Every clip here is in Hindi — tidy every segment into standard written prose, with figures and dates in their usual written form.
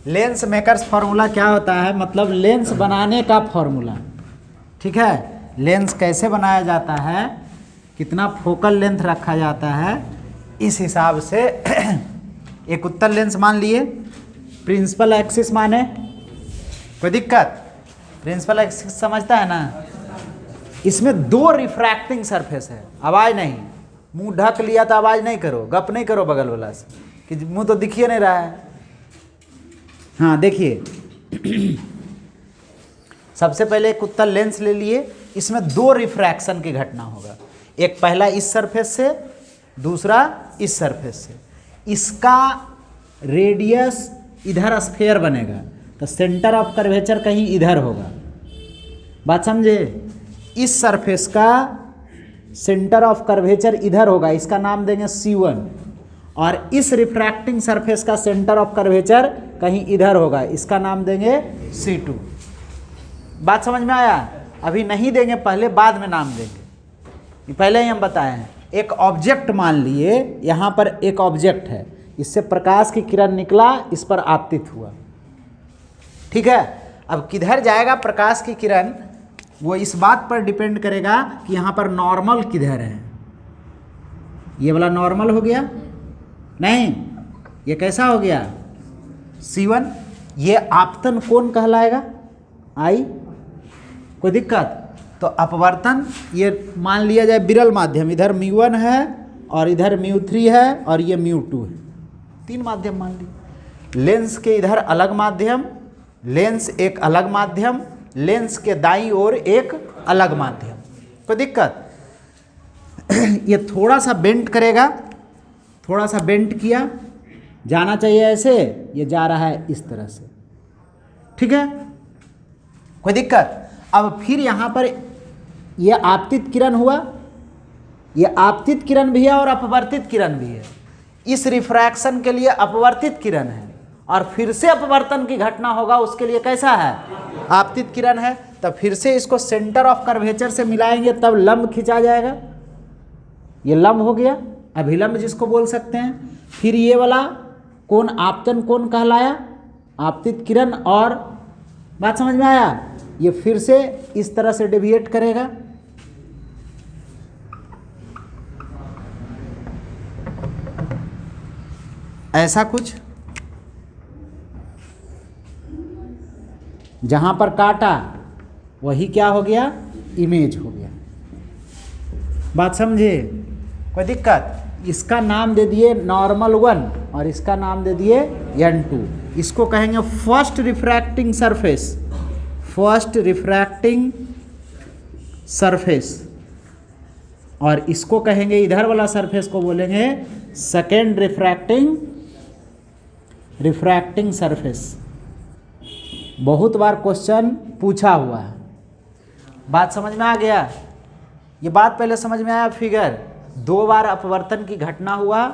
लेंस मेकर्स फॉर्मूला क्या होता है, मतलब लेंस बनाने का फॉर्मूला। ठीक है, लेंस कैसे बनाया जाता है, कितना फोकल लेंथ रखा जाता है, इस हिसाब से एक उत्तल लेंस मान लिए, प्रिंसिपल एक्सिस माने, कोई दिक्कत? प्रिंसिपल एक्सिस समझता है ना? इसमें दो रिफ्रैक्टिंग सरफेस है। आवाज़ नहीं, मुंह ढक लिया तो आवाज़ नहीं करो, गप नहीं करो बगल वाला से कि मुंह तो दिखिए नहीं रहा है। हाँ देखिए, सबसे पहले एक उत्तल लेंस ले लिए, इसमें दो रिफ्रैक्शन की घटना होगा, एक पहला इस सरफेस से, दूसरा इस सरफेस से। इसका रेडियस इधर स्फेयर बनेगा, तो सेंटर ऑफ कर्वेचर कहीं इधर होगा, बात समझे? इस सरफेस का सेंटर ऑफ कर्वेचर इधर होगा, इसका नाम देंगे C1, और इस रिफ्रैक्टिंग सरफेस का सेंटर ऑफ कर्वेचर कहीं इधर होगा, इसका नाम देंगे C2। बात समझ में आया? अभी नहीं देंगे, पहले बाद में नाम देंगे, ये पहले ही हम बताए हैं। एक ऑब्जेक्ट मान लिए, यहाँ पर एक ऑब्जेक्ट है, इससे प्रकाश की किरण निकला, इस पर आपतित हुआ। ठीक है, अब किधर जाएगा प्रकाश की किरण, वो इस बात पर डिपेंड करेगा कि यहाँ पर नॉर्मल किधर है। ये वाला नॉर्मल हो गया, नहीं ये कैसा हो गया C1, ये आपतन कोण कहलाएगा I, कोई दिक्कत? तो अपवर्तन ये मान लिया जाए विरल माध्यम, इधर μ1 है और इधर μ3 है और ये μ2 है, तीन माध्यम मान ली। लेंस के इधर अलग माध्यम, लेंस एक अलग माध्यम, लेंस के दाईं ओर एक अलग माध्यम, कोई दिक्कत? ये थोड़ा सा बेंट करेगा, थोड़ा सा बेंट किया, जाना चाहिए ऐसे, ये जा रहा है इस तरह से। ठीक है, कोई दिक्कत? अब फिर यहाँ पर ये आपतित किरण हुआ, ये आपतित किरण भी है और अपवर्तित किरण भी है। इस रिफ्रैक्शन के लिए अपवर्तित किरण है, और फिर से अपवर्तन की घटना होगा, उसके लिए कैसा है? आपतित किरण है। तब फिर से इसको सेंटर ऑफ कर्वेचर से मिलाएंगे, तब लंब खींचा जाएगा, ये लंब हो गया, अभिलंब जिसको बोल सकते हैं। फिर ये वाला कोण आपतन कोण कहलाया, आपतित किरण, और बात समझ में आया? ये फिर से इस तरह से डेविएट करेगा, ऐसा कुछ, जहां पर काटा वही क्या हो गया? इमेज हो गया। बात समझे? कोई दिक्कत? इसका नाम दे दिए नॉर्मल 1 और इसका नाम दे दिए N2। इसको कहेंगे first refracting surface, first refracting surface, और इसको कहेंगे, इधर वाला सरफेस को बोलेंगे सेकेंड रिफ्रैक्टिंग सरफेस। बहुत बार क्वेश्चन पूछा हुआ है, बात समझ में आ गया? ये बात पहले समझ में आया? फिगर दो बार अपवर्तन की घटना हुआ,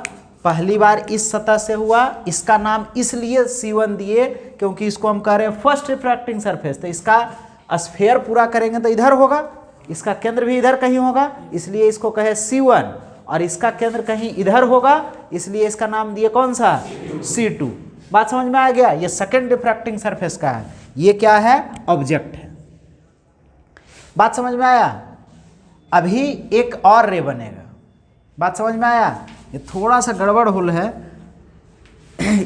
पहली बार इस सतह से हुआ, इसका नाम इसलिए C1 दिए क्योंकि इसको हम कह रहे हैं फर्स्ट रिफ्रैक्टिंग सरफेस, तो इसका स्फेयर पूरा करेंगे तो इधर होगा, इसका केंद्र भी इधर कहीं होगा, इसलिए इसको कहे C1, और इसका केंद्र कहीं इधर होगा, इसलिए इसका नाम दिए कौन सा? C2। बात समझ में आ गया? ये सेकेंड रिफ्रैक्टिंग सरफेस का है, ये क्या है? ऑब्जेक्ट है। बात समझ में आया? अभी एक और रे बनेगा, बात समझ में आया? ये थोड़ा सा गड़बड़ होल है,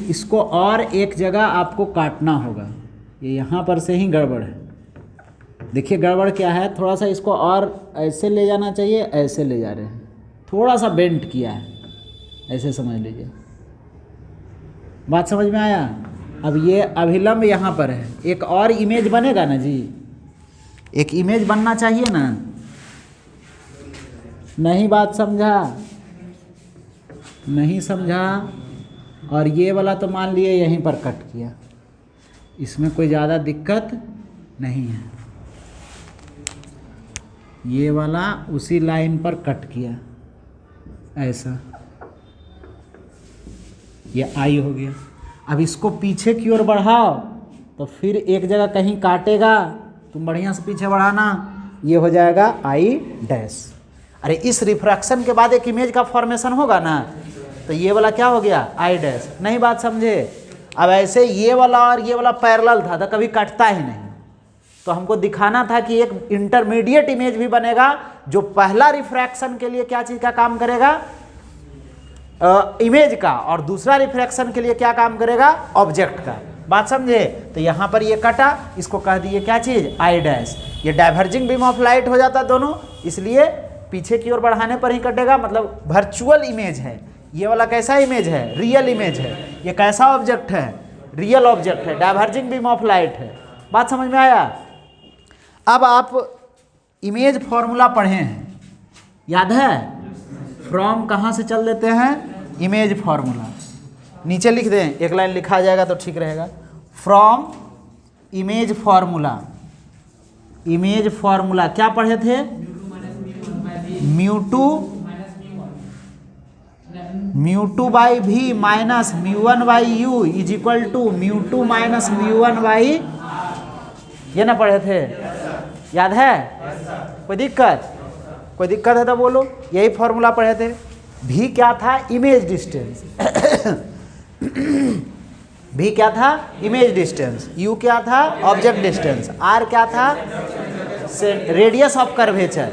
इसको और एक जगह आपको काटना होगा, ये यहाँ पर से ही गड़बड़ है। देखिए गड़बड़ क्या है, थोड़ा सा इसको और ऐसे ले जाना चाहिए, ऐसे ले जा रहे हैं, थोड़ा सा बेंट किया है, ऐसे समझ लीजिए। बात समझ में आया? अब ये अभिलंब यहाँ पर है, एक और इमेज बनेगा ना जी, एक इमेज बनना चाहिए ना, नहीं बात समझा? नहीं समझा? और ये वाला तो मान लिए यहीं पर कट किया, इसमें कोई ज़्यादा दिक्कत नहीं है, ये वाला उसी लाइन पर कट किया, ऐसा, ये आई हो गया। अब इसको पीछे की ओर बढ़ाओ तो फिर एक जगह कहीं काटेगा, तुम बढ़िया से पीछे बढ़ाना, ये हो जाएगा आई डैश। अरे इस रिफ्रैक्शन के बाद एक इमेज का फॉर्मेशन होगा ना, तो ये वाला क्या हो गया? I dash. नहीं बात समझे? अब ऐसे ये वाला और ये वाला पैरेलल था तो कभी कटता ही नहीं। तो हमको दिखाना था कि एक इंटरमीडिएट इमेज भी बनेगा जो पहला रिफ्रैक्शन के लिए क्या चीज़ का काम करेगा, इमेज का, और दूसरा रिफ्रैक्शन के लिए क्या काम करेगा, ऑब्जेक्ट का। बात समझे? तो यहाँ पर ये कटा, इसको कह दिए क्या चीज़, आई डैश। ये डाइवर्जिंग बीम ऑफ लाइट हो जाता दोनों, इसलिए पीछे की ओर बढ़ाने पर ही कटेगा, मतलब वर्चुअल इमेज है। ये वाला कैसा इमेज है, रियल इमेज है। ये कैसा ऑब्जेक्ट है, रियल ऑब्जेक्ट है, डाइवर्जिंग बीम ऑफ लाइट है। बात समझ में आया? अब आप इमेज फॉर्मूला पढ़े हैं, याद है? फ्रॉम कहाँ से चल देते हैं, इमेज फॉर्मूला। नीचे लिख दें, एक लाइन लिखा जाएगा तो ठीक रहेगा। From image formula, image formula क्या पढ़े थे, mu two by v minus mu one by u is equal to mu two minus mu one by, ये ना पढ़े थे, याद है? कोई दिक्कत? कोई दिक्कत है तो बोलो। यही फॉर्मूला पढ़े थे। भी क्या था, इमेज डिस्टेंस। भी क्या था, इमेज डिस्टेंस। यू क्या था, ऑब्जेक्ट डिस्टेंस। आर क्या था, radius of curvature,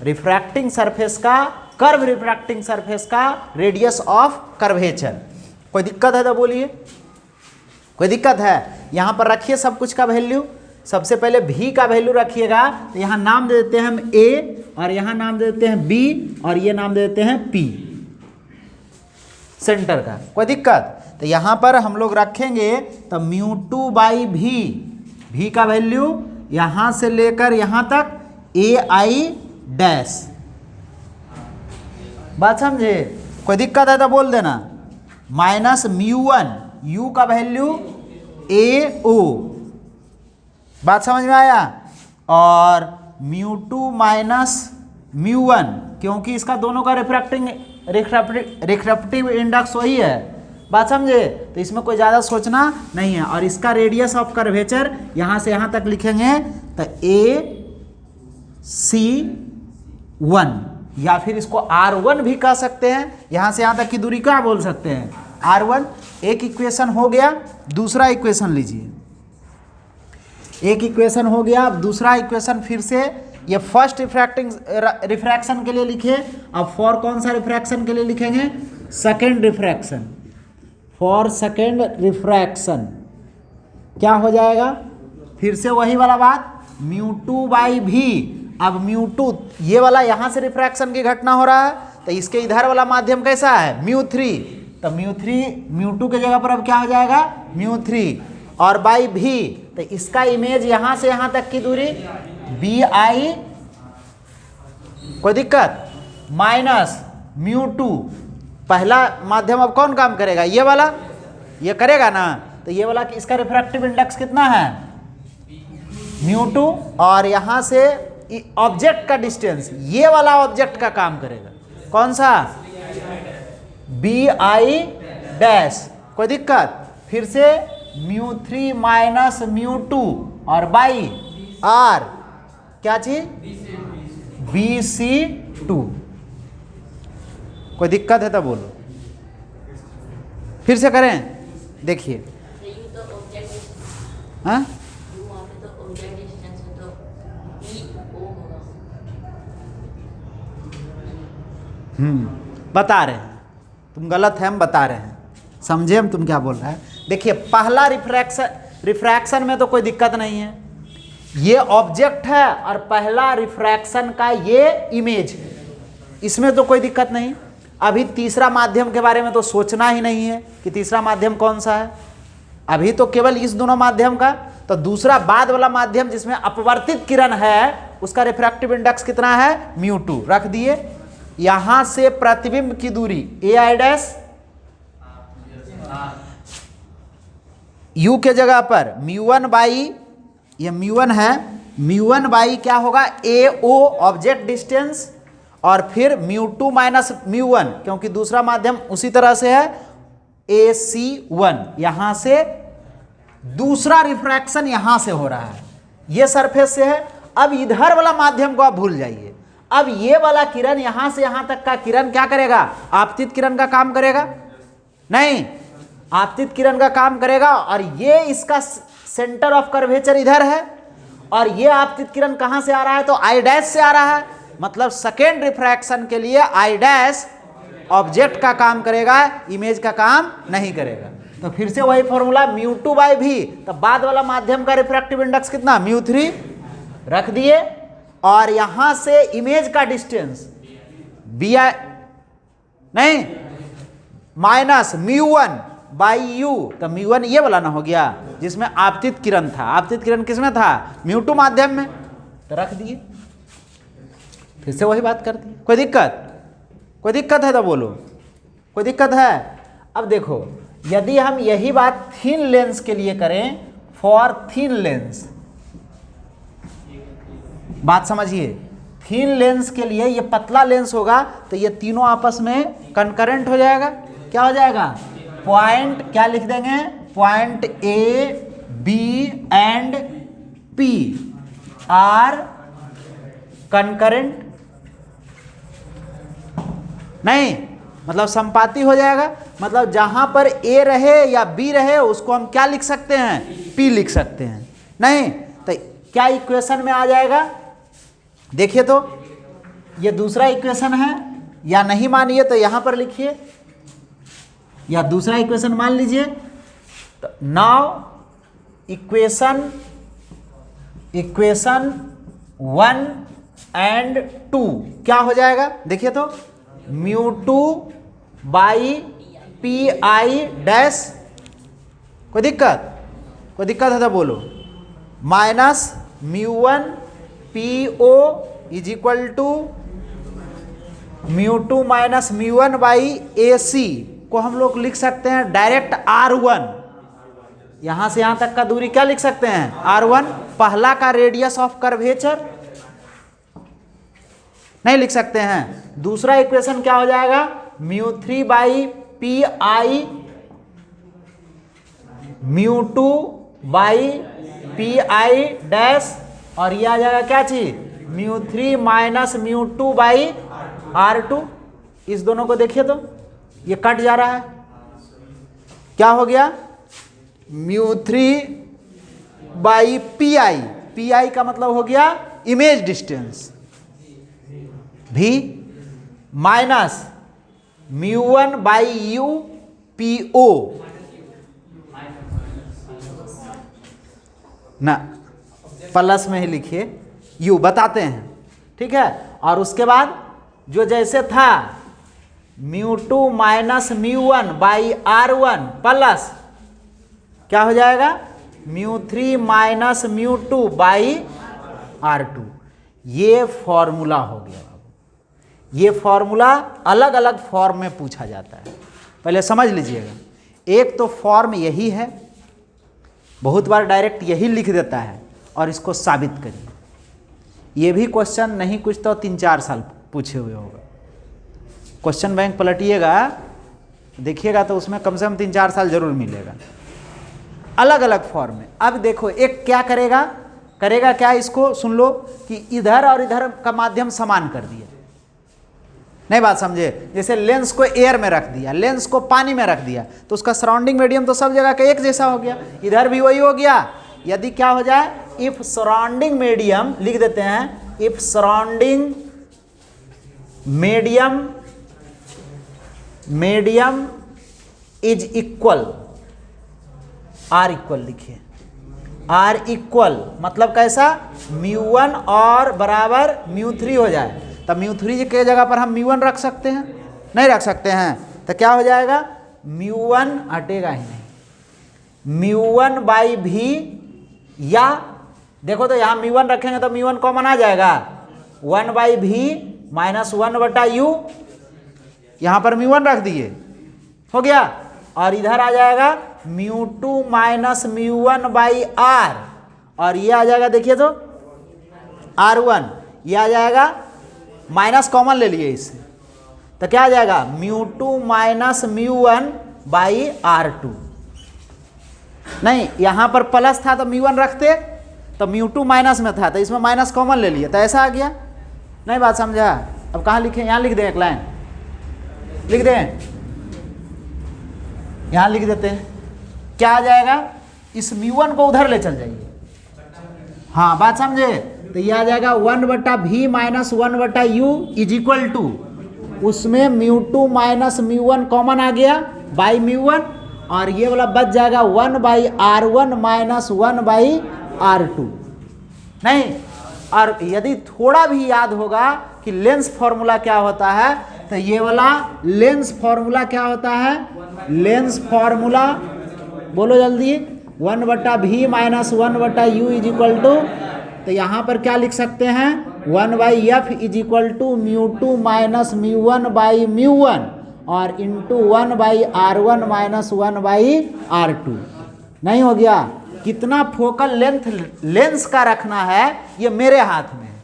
refracting surface का, कर्व रिफ्रैक्टिंग सरफेस का रेडियस ऑफ कर्वेचर। कोई दिक्कत है तो बोलिए। कोई दिक्कत है? यहाँ पर रखिए सब कुछ का वैल्यू। सबसे पहले भी का वैल्यू रखिएगा, तो यहाँ नाम दे देते हैं हम ए, और यहाँ नाम दे देते हैं बी, और ये नाम दे देते हैं पी, सेंटर का। कोई दिक्कत? तो यहाँ पर हम लोग रखेंगे तो म्यू टू बाई भी का वैल्यू यहाँ से लेकर यहाँ तक ए आई डैश। बात समझे? कोई दिक्कत है तो बोल देना। माइनस म्यू वन, यू का वैल्यू ए ओ। बात समझ में आया? और mu two minus mu one, क्योंकि इसका दोनों का रिफ्रैक्टिव इंडेक्स वही है। बात समझे? तो इसमें कोई ज़्यादा सोचना नहीं है। और इसका रेडियस ऑफ कर्वेचर यहाँ से यहाँ तक लिखेंगे तो ए सी वन, या फिर इसको R1 भी कह सकते हैं। यहाँ से यहाँ तक की दूरी क्या बोल सकते हैं, R1। एक इक्वेशन हो गया। दूसरा इक्वेशन लीजिए, एक इक्वेशन हो गया। अब दूसरा इक्वेशन फिर से ये फर्स्ट रिफ्रैक्शन के लिए लिखे। अब फॉर कौन सा रिफ्रैक्शन के लिए लिखेंगे, second refraction. For second refraction क्या हो जाएगा, फिर से वही वाला बात, म्यू टू बाई भी। अब म्यू टू, ये वाला यहाँ से रिफ्रैक्शन की घटना हो रहा है, तो इसके इधर वाला माध्यम कैसा है, म्यू थ्री। तो म्यू टू के जगह पर अब क्या हो जाएगा, म्यू थ्री, और बाई भी। तो इसका इमेज यहाँ से यहाँ तक की दूरी बी आई, कोई दिक्कत, माइनस म्यू टू। पहला माध्यम अब कौन काम करेगा, ये वाला, ये करेगा ना। तो ये वाला इसका रिफ्रैक्टिव इंडेक्स कितना है, म्यू टू, और यहाँ से ऑब्जेक्ट का डिस्टेंस, ये वाला ऑब्जेक्ट का काम करेगा, कौन सा, बी आई डैश। कोई दिक्कत? फिर से mu three minus mu two, और बाई आर क्या चीज, बी सी टू। कोई दिक्कत है तो बोलो, फिर से करें, देखिए। हाँ, बता रहे हैं, तुम गलत है, हम बता रहे हैं, समझे हम तुम क्या बोल रहे हैं। देखिए, पहला रिफ्रैक्शन में तो कोई दिक्कत नहीं है, ये ऑब्जेक्ट है और पहला रिफ्रैक्शन का ये इमेज है, इसमें तो कोई दिक्कत नहीं। अभी तीसरा माध्यम के बारे में तो सोचना ही नहीं है कि तीसरा माध्यम कौन सा है, अभी तो केवल इस दोनों माध्यम का। तो दूसरा बाद वाला माध्यम जिसमें अपवर्तित किरण है, उसका रिफ्रैक्टिव इंडेक्स कितना है, म्यू टू। रख दिए। यहां से प्रतिबिंब की दूरी ए आई डैश, यू के जगह पर म्यू वन बाई, ये म्यू वन है, म्यू वन बाई क्या होगा, ए ओ ऑब्जेक्ट डिस्टेंस, और फिर mu two minus mu one, क्योंकि दूसरा माध्यम उसी तरह से है, ए सी वन। यहां से दूसरा रिफ्रैक्शन यहां से हो रहा है, ये सरफेस से है। अब इधर वाला माध्यम को आप भूल जाइए। अब ये वाला किरण यहां से यहां तक का किरण क्या करेगा, आपतित किरण का काम करेगा, नहीं, आपतित किरण का काम करेगा और ये इसका सेंटर ऑफ कर्वेचर इधर है और ये आपतित किरण कहाँ से आ रहा है, तो आई डैश से आ रहा है, मतलब सेकेंड रिफ्रैक्शन के लिए आई डैश ऑब्जेक्ट का काम करेगा, इमेज का काम नहीं करेगा। तो फिर से वही फॉर्मूला μ2 बाई भी, तो बाद वाला माध्यम का रिफ्रैक्टिव इंडेक्स कितना μ3 रख दिए और यहां से इमेज का डिस्टेंस बी आई नहीं माइनस μ1 बाई यू, तो μ1 ये वाला ना हो गया जिसमें आपतित किरण था। आपतित किरण किसमें था, μ2 माध्यम में, तो रख दिए। फिर से वही बात कर दी। कोई दिक्कत है तो बोलो, कोई दिक्कत है। अब देखो यदि हम यही बात थिन लेंस के लिए करें, फॉर थिन लेंस, बात समझिए, थिन लेंस के लिए ये पतला लेंस होगा तो ये तीनों आपस में कंकरेंट हो जाएगा। क्या हो जाएगा, पॉइंट क्या लिख देंगे, point A B and P are concurrent, नहीं मतलब संपाती हो जाएगा। मतलब जहां पर ए रहे या बी रहे उसको हम क्या लिख सकते हैं, पी लिख सकते हैं। नहीं तो क्या इक्वेशन में आ जाएगा, देखिए तो ये दूसरा इक्वेशन है, या नहीं मानिए तो यहां पर लिखिए, या दूसरा इक्वेशन मान लीजिए। तो नाउ इक्वेशन 1 एंड 2 क्या हो जाएगा, देखिए तो μ2 बाई पी आई डैश, कोई दिक्कत है तो बोलो, minus μ1 P O is equal to μ2 minus μ1 by A C को हम लोग लिख सकते हैं डायरेक्ट R1, यहां से यहां तक का दूरी क्या लिख सकते हैं, R1, पहला का रेडियस ऑफ कर्वेचर, नहीं लिख सकते हैं। दूसरा इक्वेशन क्या हो जाएगा, μ3 by P I μ2 by P I dash, और ये आ जाएगा क्या चीज, μ3 माइनस μ2 बाई R2। इस दोनों को देखिए तो ये कट जा रहा है, क्या हो गया, μ3 बाई पी आई का मतलब हो गया इमेज डिस्टेंस भी, minus μ1 by U P O ना, प्लस में ही लिखिए, यू बताते हैं, ठीक है। और उसके बाद जो जैसे था μ2 माइनस μ1 बाई R1 प्लस क्या हो जाएगा, μ3 माइनस μ2 बाई R2। ये फॉर्मूला हो गया। ये फॉर्मूला अलग अलग फॉर्म में पूछा जाता है, पहले समझ लीजिएगा। एक तो फॉर्म यही है, बहुत बार डायरेक्ट यही लिख देता है और इसको साबित करिए। ये भी क्वेश्चन नहीं कुछ तो 3-4 साल पूछे हुए होगा। क्वेश्चन बैंक पलटिएगा देखिएगा तो उसमें कम से कम 3-4 साल जरूर मिलेगा, अलग अलग फॉर्म में। अब देखो एक क्या करेगा क्या, इसको सुन लो कि इधर और इधर का माध्यम समान कर दिया, नहीं बात समझे। जैसे लेंस को एयर में रख दिया, लेंस को पानी में रख दिया, तो उसका सराउंडिंग मीडियम तो सब जगह का एक जैसा हो गया, इधर भी वही हो गया। यदि क्या हो जाए, इफ सराउंडिंग मीडियम लिख देते हैं, if surrounding medium is equal, are equal लिखिए, आर इक्वल मतलब कैसा, μ1 और बराबर μ3 हो जाए, तब μ3 के जगह पर हम μ1 रख सकते हैं, नहीं रख सकते हैं, तो क्या हो जाएगा, μ1 हटेगा ही नहीं, μ1 बाई भी, या देखो तो यहाँ μ1 रखेंगे तो μ1 कॉमन आ जाएगा, 1 बाई भी माइनस 1 बटा यू, यहाँ पर μ1 रख दिए, हो गया। और इधर आ जाएगा μ2 माइनस μ1 बाई आर, और ये आ जाएगा देखिए तो R1, ये आ जाएगा माइनस कॉमन ले लिए इससे, तो क्या आ जाएगा μ2 माइनस μ1 बाई R2। नहीं यहाँ पर प्लस था तो μ1 रखते, तो μ2 माइनस में था तो इसमें माइनस कॉमन ले लिए, तो ऐसा आ गया। नहीं बात समझा। अब कहाँ लिखें, यहाँ लिख दें, एक लाइन लिख दें, यहाँ लिख देते हैं, क्या आ जाएगा, इस म्यू1 को उधर ले चल जाइए। हाँ बात समझे, तो ये आ जाएगा 1/v minus 1/u is equal to, उसमें म्यू2 माइनस म्यू1 कॉमन आ गया बाई म्यू1, और ये वाला बच जाएगा 1/r1 माइनस 1/r2। नहीं, और यदि थोड़ा भी याद होगा कि लेंस फॉर्मूला क्या होता है, तो ये वाला लेंस फॉर्मूला क्या होता है, लेंस फॉर्मूला बोलो जल्दी, 1/v minus 1/u is equal to, तो यहाँ पर क्या लिख सकते हैं, 1/f is equal to mu two minus mu one by mu one और इंटू 1/r1 माइनस 1/r2। नहीं हो गया, कितना फोकल लेंथ लेंस का रखना है ये मेरे हाथ में है,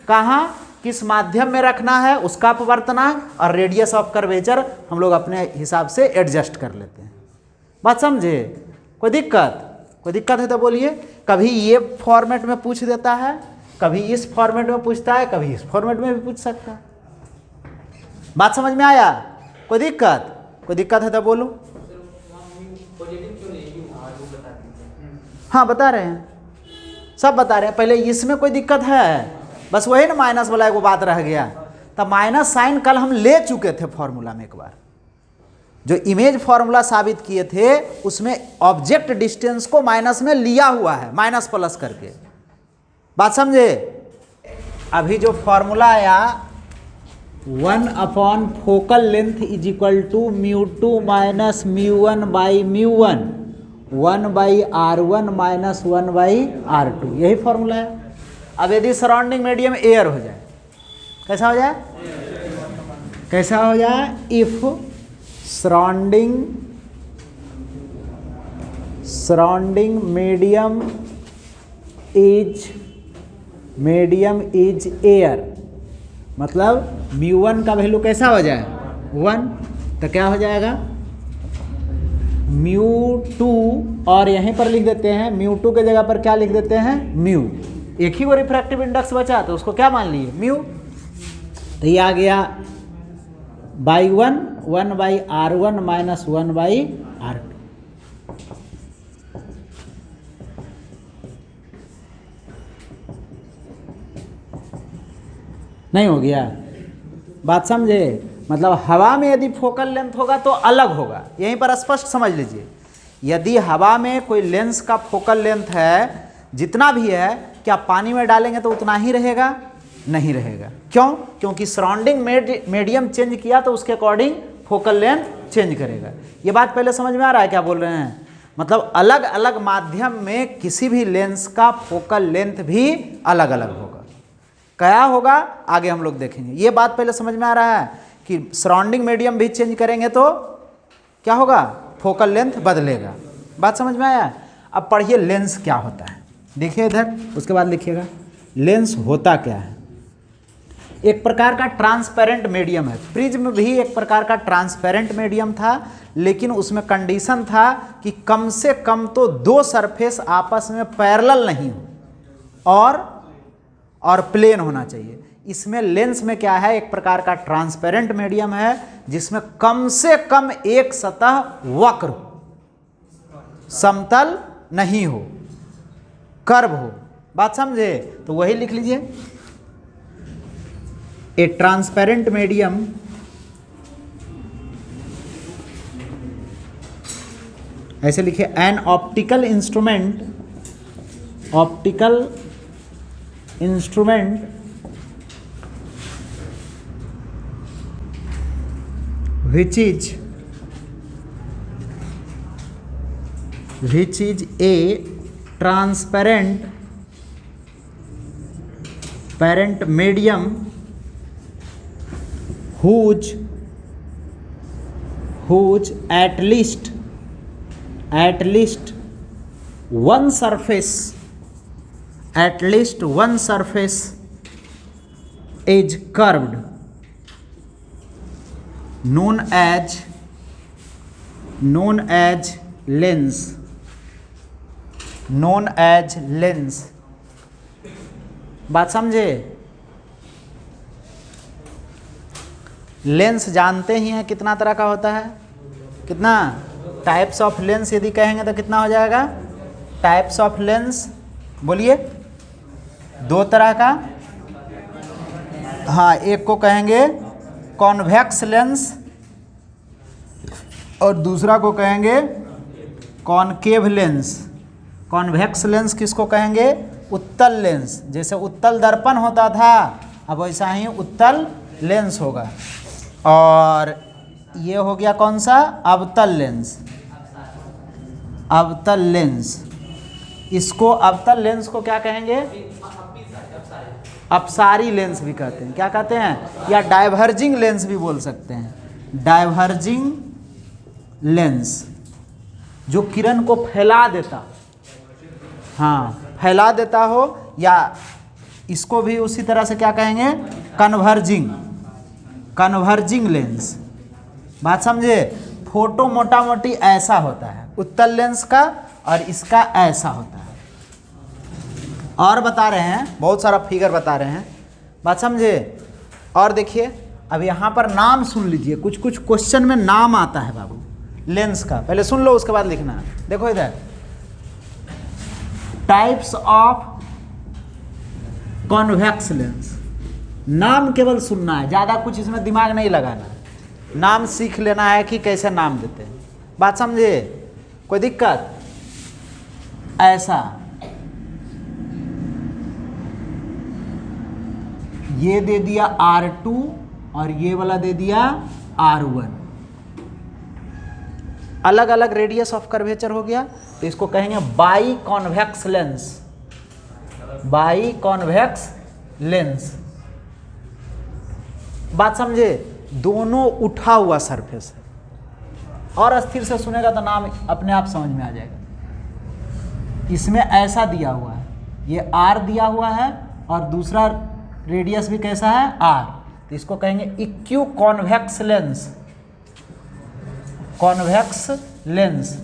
कहाँ किस माध्यम में रखना है उसका अपवर्तनांक, और रेडियस ऑफ कर्वेचर हम लोग अपने हिसाब से एडजस्ट कर लेते हैं। बात समझे, कोई दिक्कत है तो बोलिए। कभी ये फॉर्मेट में पूछ देता है, कभी इस फॉर्मेट में पूछता है, कभी इस फॉर्मेट में भी पूछ सकता है। बात समझ में आया, कोई दिक्कत है तो बोलो। हाँ बता रहे हैं, सब बता रहे हैं। पहले इसमें कोई दिक्कत है, बस वही ना माइनस वाला एगो बात रह गया। तब माइनस साइन कल हम ले चुके थे फॉर्मूला में, एक बार जो इमेज फॉर्मूला साबित किए थे उसमें ऑब्जेक्ट डिस्टेंस को माइनस में लिया हुआ है, माइनस प्लस करके। बात समझे, अभी जो फॉर्मूला आया 1 focal length is equal to mu two minus mu one by mu one 1/r1 minus 1/r2, यही फॉर्मूला है। अब यदि सराउंडिंग मीडियम एयर हो जाए, कैसा हो जाए, if surrounding medium is air, मतलब म्यू1 का वैल्यू कैसा हो जाए 1, तो क्या हो जाएगा म्यू2, और यहीं पर लिख देते हैं म्यू2 के जगह पर क्या लिख देते हैं म्यू, एक ही वो रिफ्रैक्टिव इंडेक्स बचा तो उसको क्या मान लिए म्यू, तो ये आ गया बाई 1/r1 माइनस 1/r2। नहीं हो गया, बात समझे, मतलब हवा में यदि फोकल लेंथ होगा तो अलग होगा, यहीं पर स्पष्ट समझ लीजिए। यदि हवा में कोई लेंस का फोकल लेंथ है जितना भी है, क्या पानी में डालेंगे तो उतना ही रहेगा, नहीं रहेगा। क्यों, क्योंकि सराउंडिंग मीडियम चेंज किया तो उसके अकॉर्डिंग फोकल लेंथ चेंज करेगा। ये बात पहले समझ में आ रहा है क्या बोल रहे हैं, मतलब अलग अलग माध्यम में किसी भी लेंस का फोकल लेंथ भी अलग अलग होगा। क्या होगा आगे हम लोग देखेंगे। ये बात पहले समझ में आ रहा है कि सराउंडिंग मीडियम भी चेंज करेंगे तो क्या होगा, फोकल लेंथ बदलेगा। बात समझ में आया। अब पढ़िए लेंस क्या होता है, देखिए इधर, उसके बाद लिखिएगा लेंस होता क्या है। एक प्रकार का ट्रांसपेरेंट मीडियम है, प्रिज्म भी एक प्रकार का ट्रांसपेरेंट मीडियम था, लेकिन उसमें कंडीशन था कि कम से कम तो दो सरफेस आपस में पैरेलल नहीं हो और प्लेन होना चाहिए। इसमें लेंस में क्या है, एक प्रकार का ट्रांसपेरेंट मीडियम है जिसमें कम से कम एक सतह वक्र हो, समतल नहीं हो, कर्व हो। बात समझे, तो वही लिख लीजिए, ए ट्रांसपेरेंट मीडियम ऐसे लिखिए, an optical instrument which is a transparent medium whose at least one surface is curved, known as lens। बात समझे, लेंस जानते ही हैं कितना तरह का होता है, कितना टाइप्स ऑफ लेंस यदि कहेंगे तो कितना हो जाएगा? टाइप्स ऑफ लेंस बोलिए, दो तरह का। हाँ, एक को कहेंगे कॉन्वेक्स लेंस और दूसरा को कहेंगे कॉनकेव लेंस। कॉन्वेक्स लेंस किसको कहेंगे? उत्तल लेंस। जैसे उत्तल दर्पण होता था, अब वैसा ही उत्तल लेंस होगा। और ये हो गया कौन सा? अवतल लेंस। अवतल लेंस, इसको अवतल लेंस को क्या कहेंगे? अपसारी लेंस भी कहते हैं। क्या कहते हैं? या डाइवर्जिंग लेंस भी बोल सकते हैं। डाइवर्जिंग लेंस जो किरण को फैला देता, हाँ फैला देता हो, या इसको भी उसी तरह से क्या कहेंगे? Converging, converging lens. बात समझे? फोटो मोटा मोटी ऐसा होता है उत्तल लेंस का, और इसका ऐसा होता है। और बता रहे हैं, बहुत सारा फिगर बता रहे हैं, बात समझे? और देखिए, अब यहाँ पर नाम सुन लीजिए, कुछ कुछ क्वेश्चन में नाम आता है बाबू लेंस का, पहले सुन लो उसके बाद लिखना है। देखो इधर, टाइप्स ऑफ कॉन्वेक्स लेंस, नाम केवल सुनना है, ज़्यादा कुछ इसमें दिमाग नहीं लगाना है, नाम सीख लेना है कि कैसे नाम देते हैं। बात समझे? कोई दिक्कत? ऐसा, ये दे दिया R2 और ये वाला दे दिया R1, अलग अलग रेडियस ऑफ कर्वेचर हो गया, तो इसको कहेंगे by convex lens. By convex lens, बात समझे? दोनों उठा हुआ सरफेस है, और स्थिर से सुनेगा तो नाम अपने आप समझ में आ जाएगा। इसमें ऐसा दिया हुआ है, ये R दिया हुआ है और दूसरा रेडियस भी कैसा है? R, तो इसको कहेंगे इक्यू कॉन्वेक्स लेंस। कॉन्वेक्स लेंस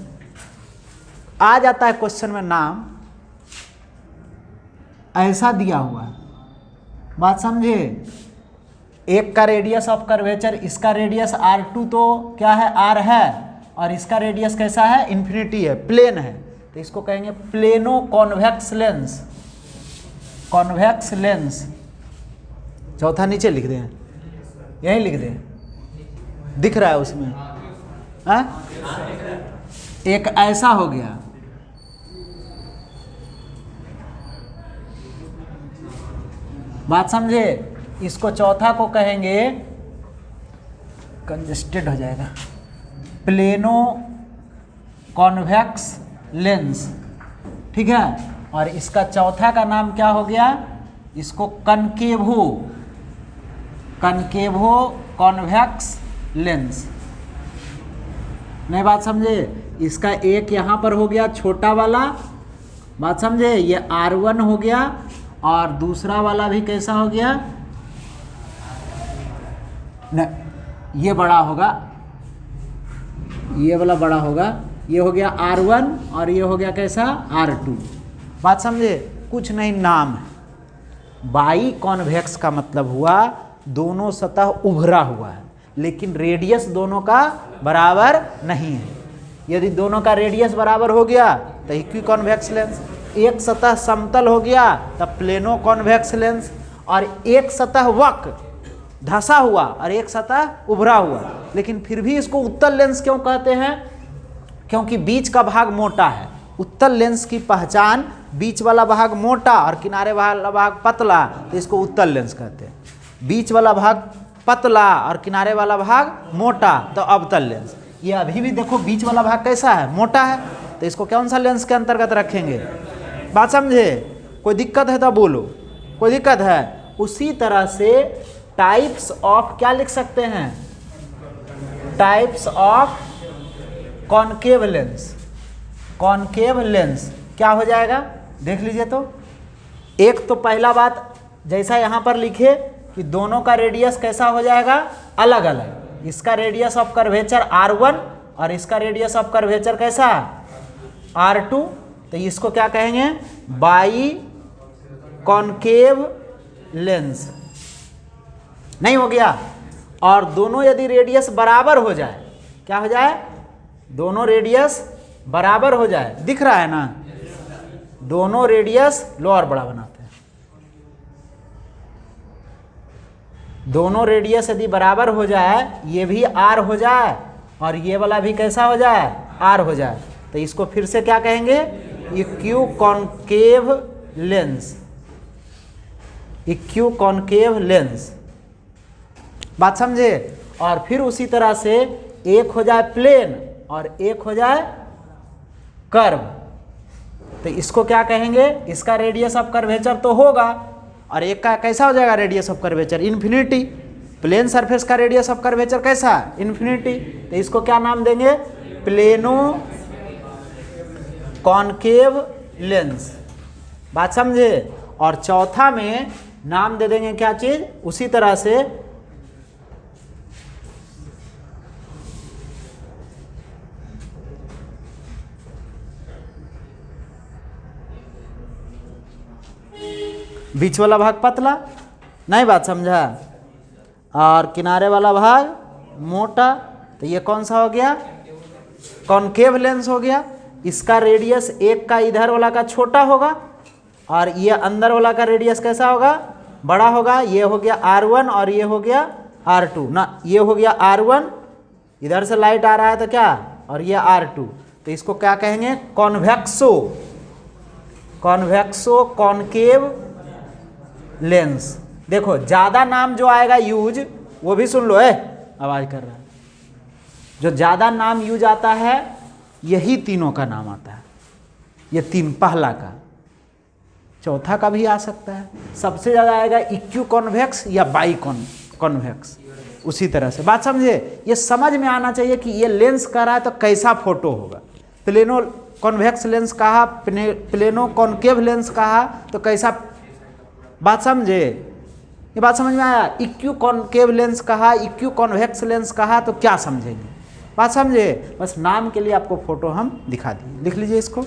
आ जाता है क्वेश्चन में नाम, ऐसा दिया हुआ है, बात समझे? एक का रेडियस ऑफ कर्वेचर, इसका रेडियस R2 तो क्या है? R है, और इसका रेडियस कैसा है? इन्फिनिटी है, प्लेन है, तो इसको कहेंगे plano convex lens. Convex lens, चौथा नीचे लिख दें, यही लिख दें, दिख रहा है उसमें, हाँ? एक ऐसा हो गया, बात समझे? इसको चौथा को कहेंगे, कंजेस्टेड हो जाएगा, प्लेनो कॉन्वेक्स लेंस, ठीक है? और इसका चौथा का नाम क्या हो गया? इसको कनकेवो, कनकेवो कॉन्वेक्स लेंस। नहीं बात समझे? इसका एक यहाँ पर हो गया छोटा वाला, बात समझे? ये R1 हो गया, और दूसरा वाला भी कैसा हो गया? न, ये बड़ा होगा, ये वाला बड़ा होगा, ये हो गया R1 और ये हो गया कैसा? R2। बात समझे? कुछ नहीं, नाम है। बाई कॉन्वेक्स का मतलब हुआ दोनों सतह उभरा हुआ है, लेकिन रेडियस दोनों का बराबर नहीं है। यदि दोनों का रेडियस बराबर हो गया तो इक्वी कॉन्वेक्स लेंस। एक सतह समतल हो गया तब प्लेनो कॉन्वेक्स लेंस, और एक सतह वक्र धंसा हुआ और एक सतह उभरा हुआ, लेकिन फिर भी इसको उत्तल लेंस क्यों कहते हैं? क्योंकि बीच का भाग मोटा है। उत्तल लेंस की पहचान बीच वाला भाग मोटा और किनारे वाला भाग पतला, तो इसको उत्तल लेंस कहते हैं। बीच वाला भाग पतला और किनारे वाला भाग मोटा, तो अवतल लेंस। ये अभी भी देखो बीच वाला भाग कैसा है? मोटा है, तो इसको कौन सा लेंस के अंतर्गत रखेंगे? बात समझे? कोई दिक्कत है तो बोलो, कोई दिक्कत है? उसी तरह से टाइप्स ऑफ क्या लिख सकते हैं? Types of concave lens. Concave lens क्या हो जाएगा? देख लीजिए तो। एक तो पहला बात जैसा यहाँ पर लिखे कि दोनों का रेडियस कैसा हो जाएगा? अलग अलग। इसका रेडियस ऑफ कर्वेचर R1 और इसका रेडियस ऑफ कर्वेचर कैसा? R2। तो इसको क्या कहेंगे? By concave lens. नहीं हो गया? और दोनों यदि रेडियस बराबर हो जाए, क्या हो जाए? दोनों रेडियस बराबर हो जाए, दिख रहा है ना, दोनों रेडियस लो और बड़ा बनाते हैं, दोनों रेडियस यदि बराबर हो जाए, ये भी आर हो जाए और ये वाला भी कैसा हो जाए, आर हो जाए, तो इसको फिर से क्या कहेंगे, इक्यू कॉन्केव लेंस, इक्यू कॉन्केव लेंस, बात समझे। और फिर उसी तरह से एक हो जाए प्लेन और एक हो जाए कर्व, तो इसको क्या कहेंगे, इसका रेडियस ऑफ कर्वेचर तो होगा और एक का कैसा हो जाएगा radius of curvature, infinity. Plane surface का रेडियस ऑफ कर्वेचर कैसा, इन्फिनिटी, तो इसको क्या नाम देंगे, प्लेनो कॉन्केव लेंस, बात समझे। और चौथा में नाम दे देंगे क्या चीज, उसी तरह से बीच वाला भाग पतला, नहीं बात समझा, और किनारे वाला भाग मोटा, तो ये कौन सा हो गया, कॉन्केव लेंस हो गया। इसका रेडियस एक का इधर वाला का छोटा होगा और ये अंदर वाला का रेडियस कैसा होगा, बड़ा होगा। ये हो गया R1 और ये हो गया R2 ना, ये हो गया R1, इधर से लाइट आ रहा है तो क्या, और ये R2, तो इसको क्या कहेंगे, कॉन्वेक्सो, कॉन्वेक्सो कॉन्केव लेंस। देखो ज़्यादा नाम जो आएगा यूज, वो भी सुन लो, आवाज़ कर रहा है, जो ज़्यादा नाम यूज आता है यही तीनों का नाम आता है, ये तीन, पहला का, चौथा का भी आ सकता है, सबसे ज़्यादा आएगा इक्यू कॉन्वेक्स या बाई कॉन्वेक्स, उसी तरह से, बात समझे। ये समझ में आना चाहिए कि ये लेंस कर रहा है तो कैसा फोटो होगा, प्लेनो कॉन्वेक्स लेंस कहा, प्लेनो कॉन्केव लेंस कहा तो कैसा, बात समझे, ये बात समझ में आया। इक्यू कॉन्केव लेंस कहा, इक्यू कॉन्वेक्स लेंस कहा तो क्या समझेंगे, बात समझे। बस नाम के लिए आपको फोटो हम दिखा दिए, लिख लीजिए इसको,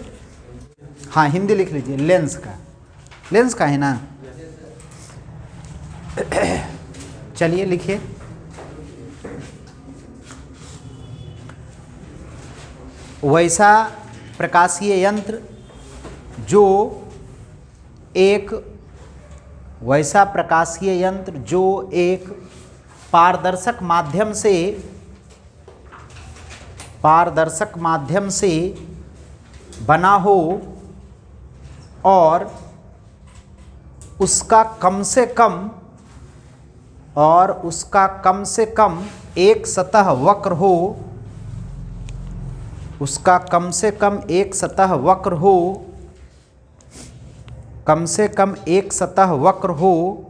हाँ हिंदी लिख लीजिए, लेंस का, लेंस का है ना, चलिए लिखिए, वैसा प्रकाशीय यंत्र जो एक, वैसा प्रकाशीय यंत्र जो एक पारदर्शक माध्यम से बना हो और उसका कम से कम एक सतह वक्र हो, उसका कम से कम एक सतह वक्र हो,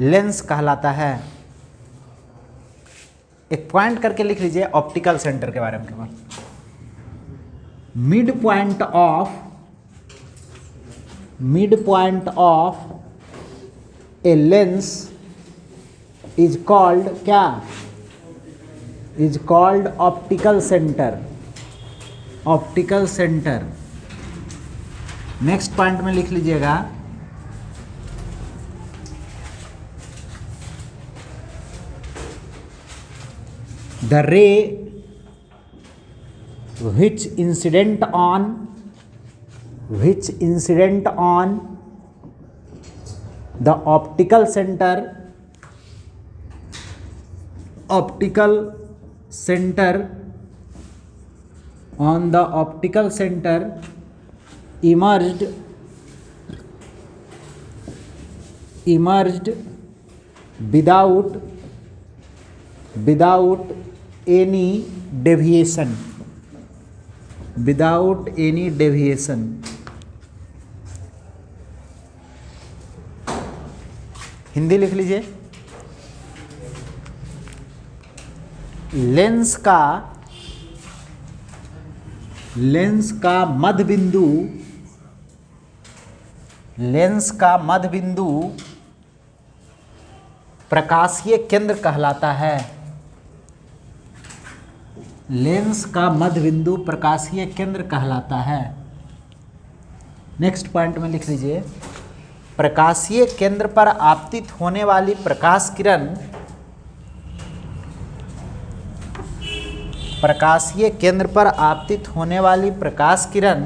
लेंस कहलाता है। एक पॉइंट करके लिख लीजिए ऑप्टिकल सेंटर के बारे में केवल, mid point of a lens is called क्या, is called optical centre, optical centre. Next point में लिख लीजिएगा, the ray which incident on the optical center on the optical center emerged without any deviation, Hindi लिख लीजिए, लेंस का मध्य बिंदु प्रकाशीय केंद्र कहलाता है, लेंस का मध्य बिंदु प्रकाशीय केंद्र कहलाता है। नेक्स्ट पॉइंट में लिख लीजिए, प्रकाशीय केंद्र पर आपतित होने वाली प्रकाश किरण प्रकाशीय केंद्र पर आपतित होने वाली प्रकाश किरण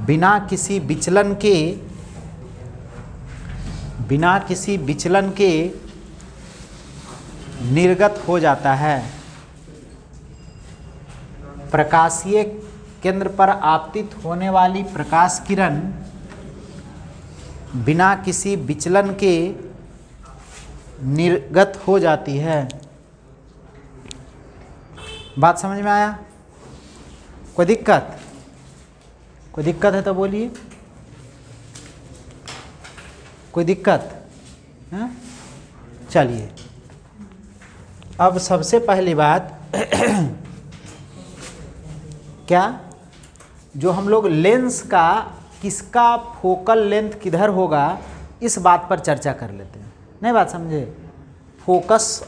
बिना किसी विचलन के निर्गत हो जाता है। प्रकाशीय केंद्र पर आपतित होने वाली प्रकाश किरण बिना किसी विचलन के निर्गत हो जाती है। बात समझ में आया? कोई दिक्कत है तो बोलिए। कोई दिक्कत है? चलिए, अब सबसे पहली बात क्या, जो हम लोग लेंस का किसका फोकल लेंथ किधर होगा इस बात पर चर्चा कर लेते हैं। नहीं बात समझे? Focus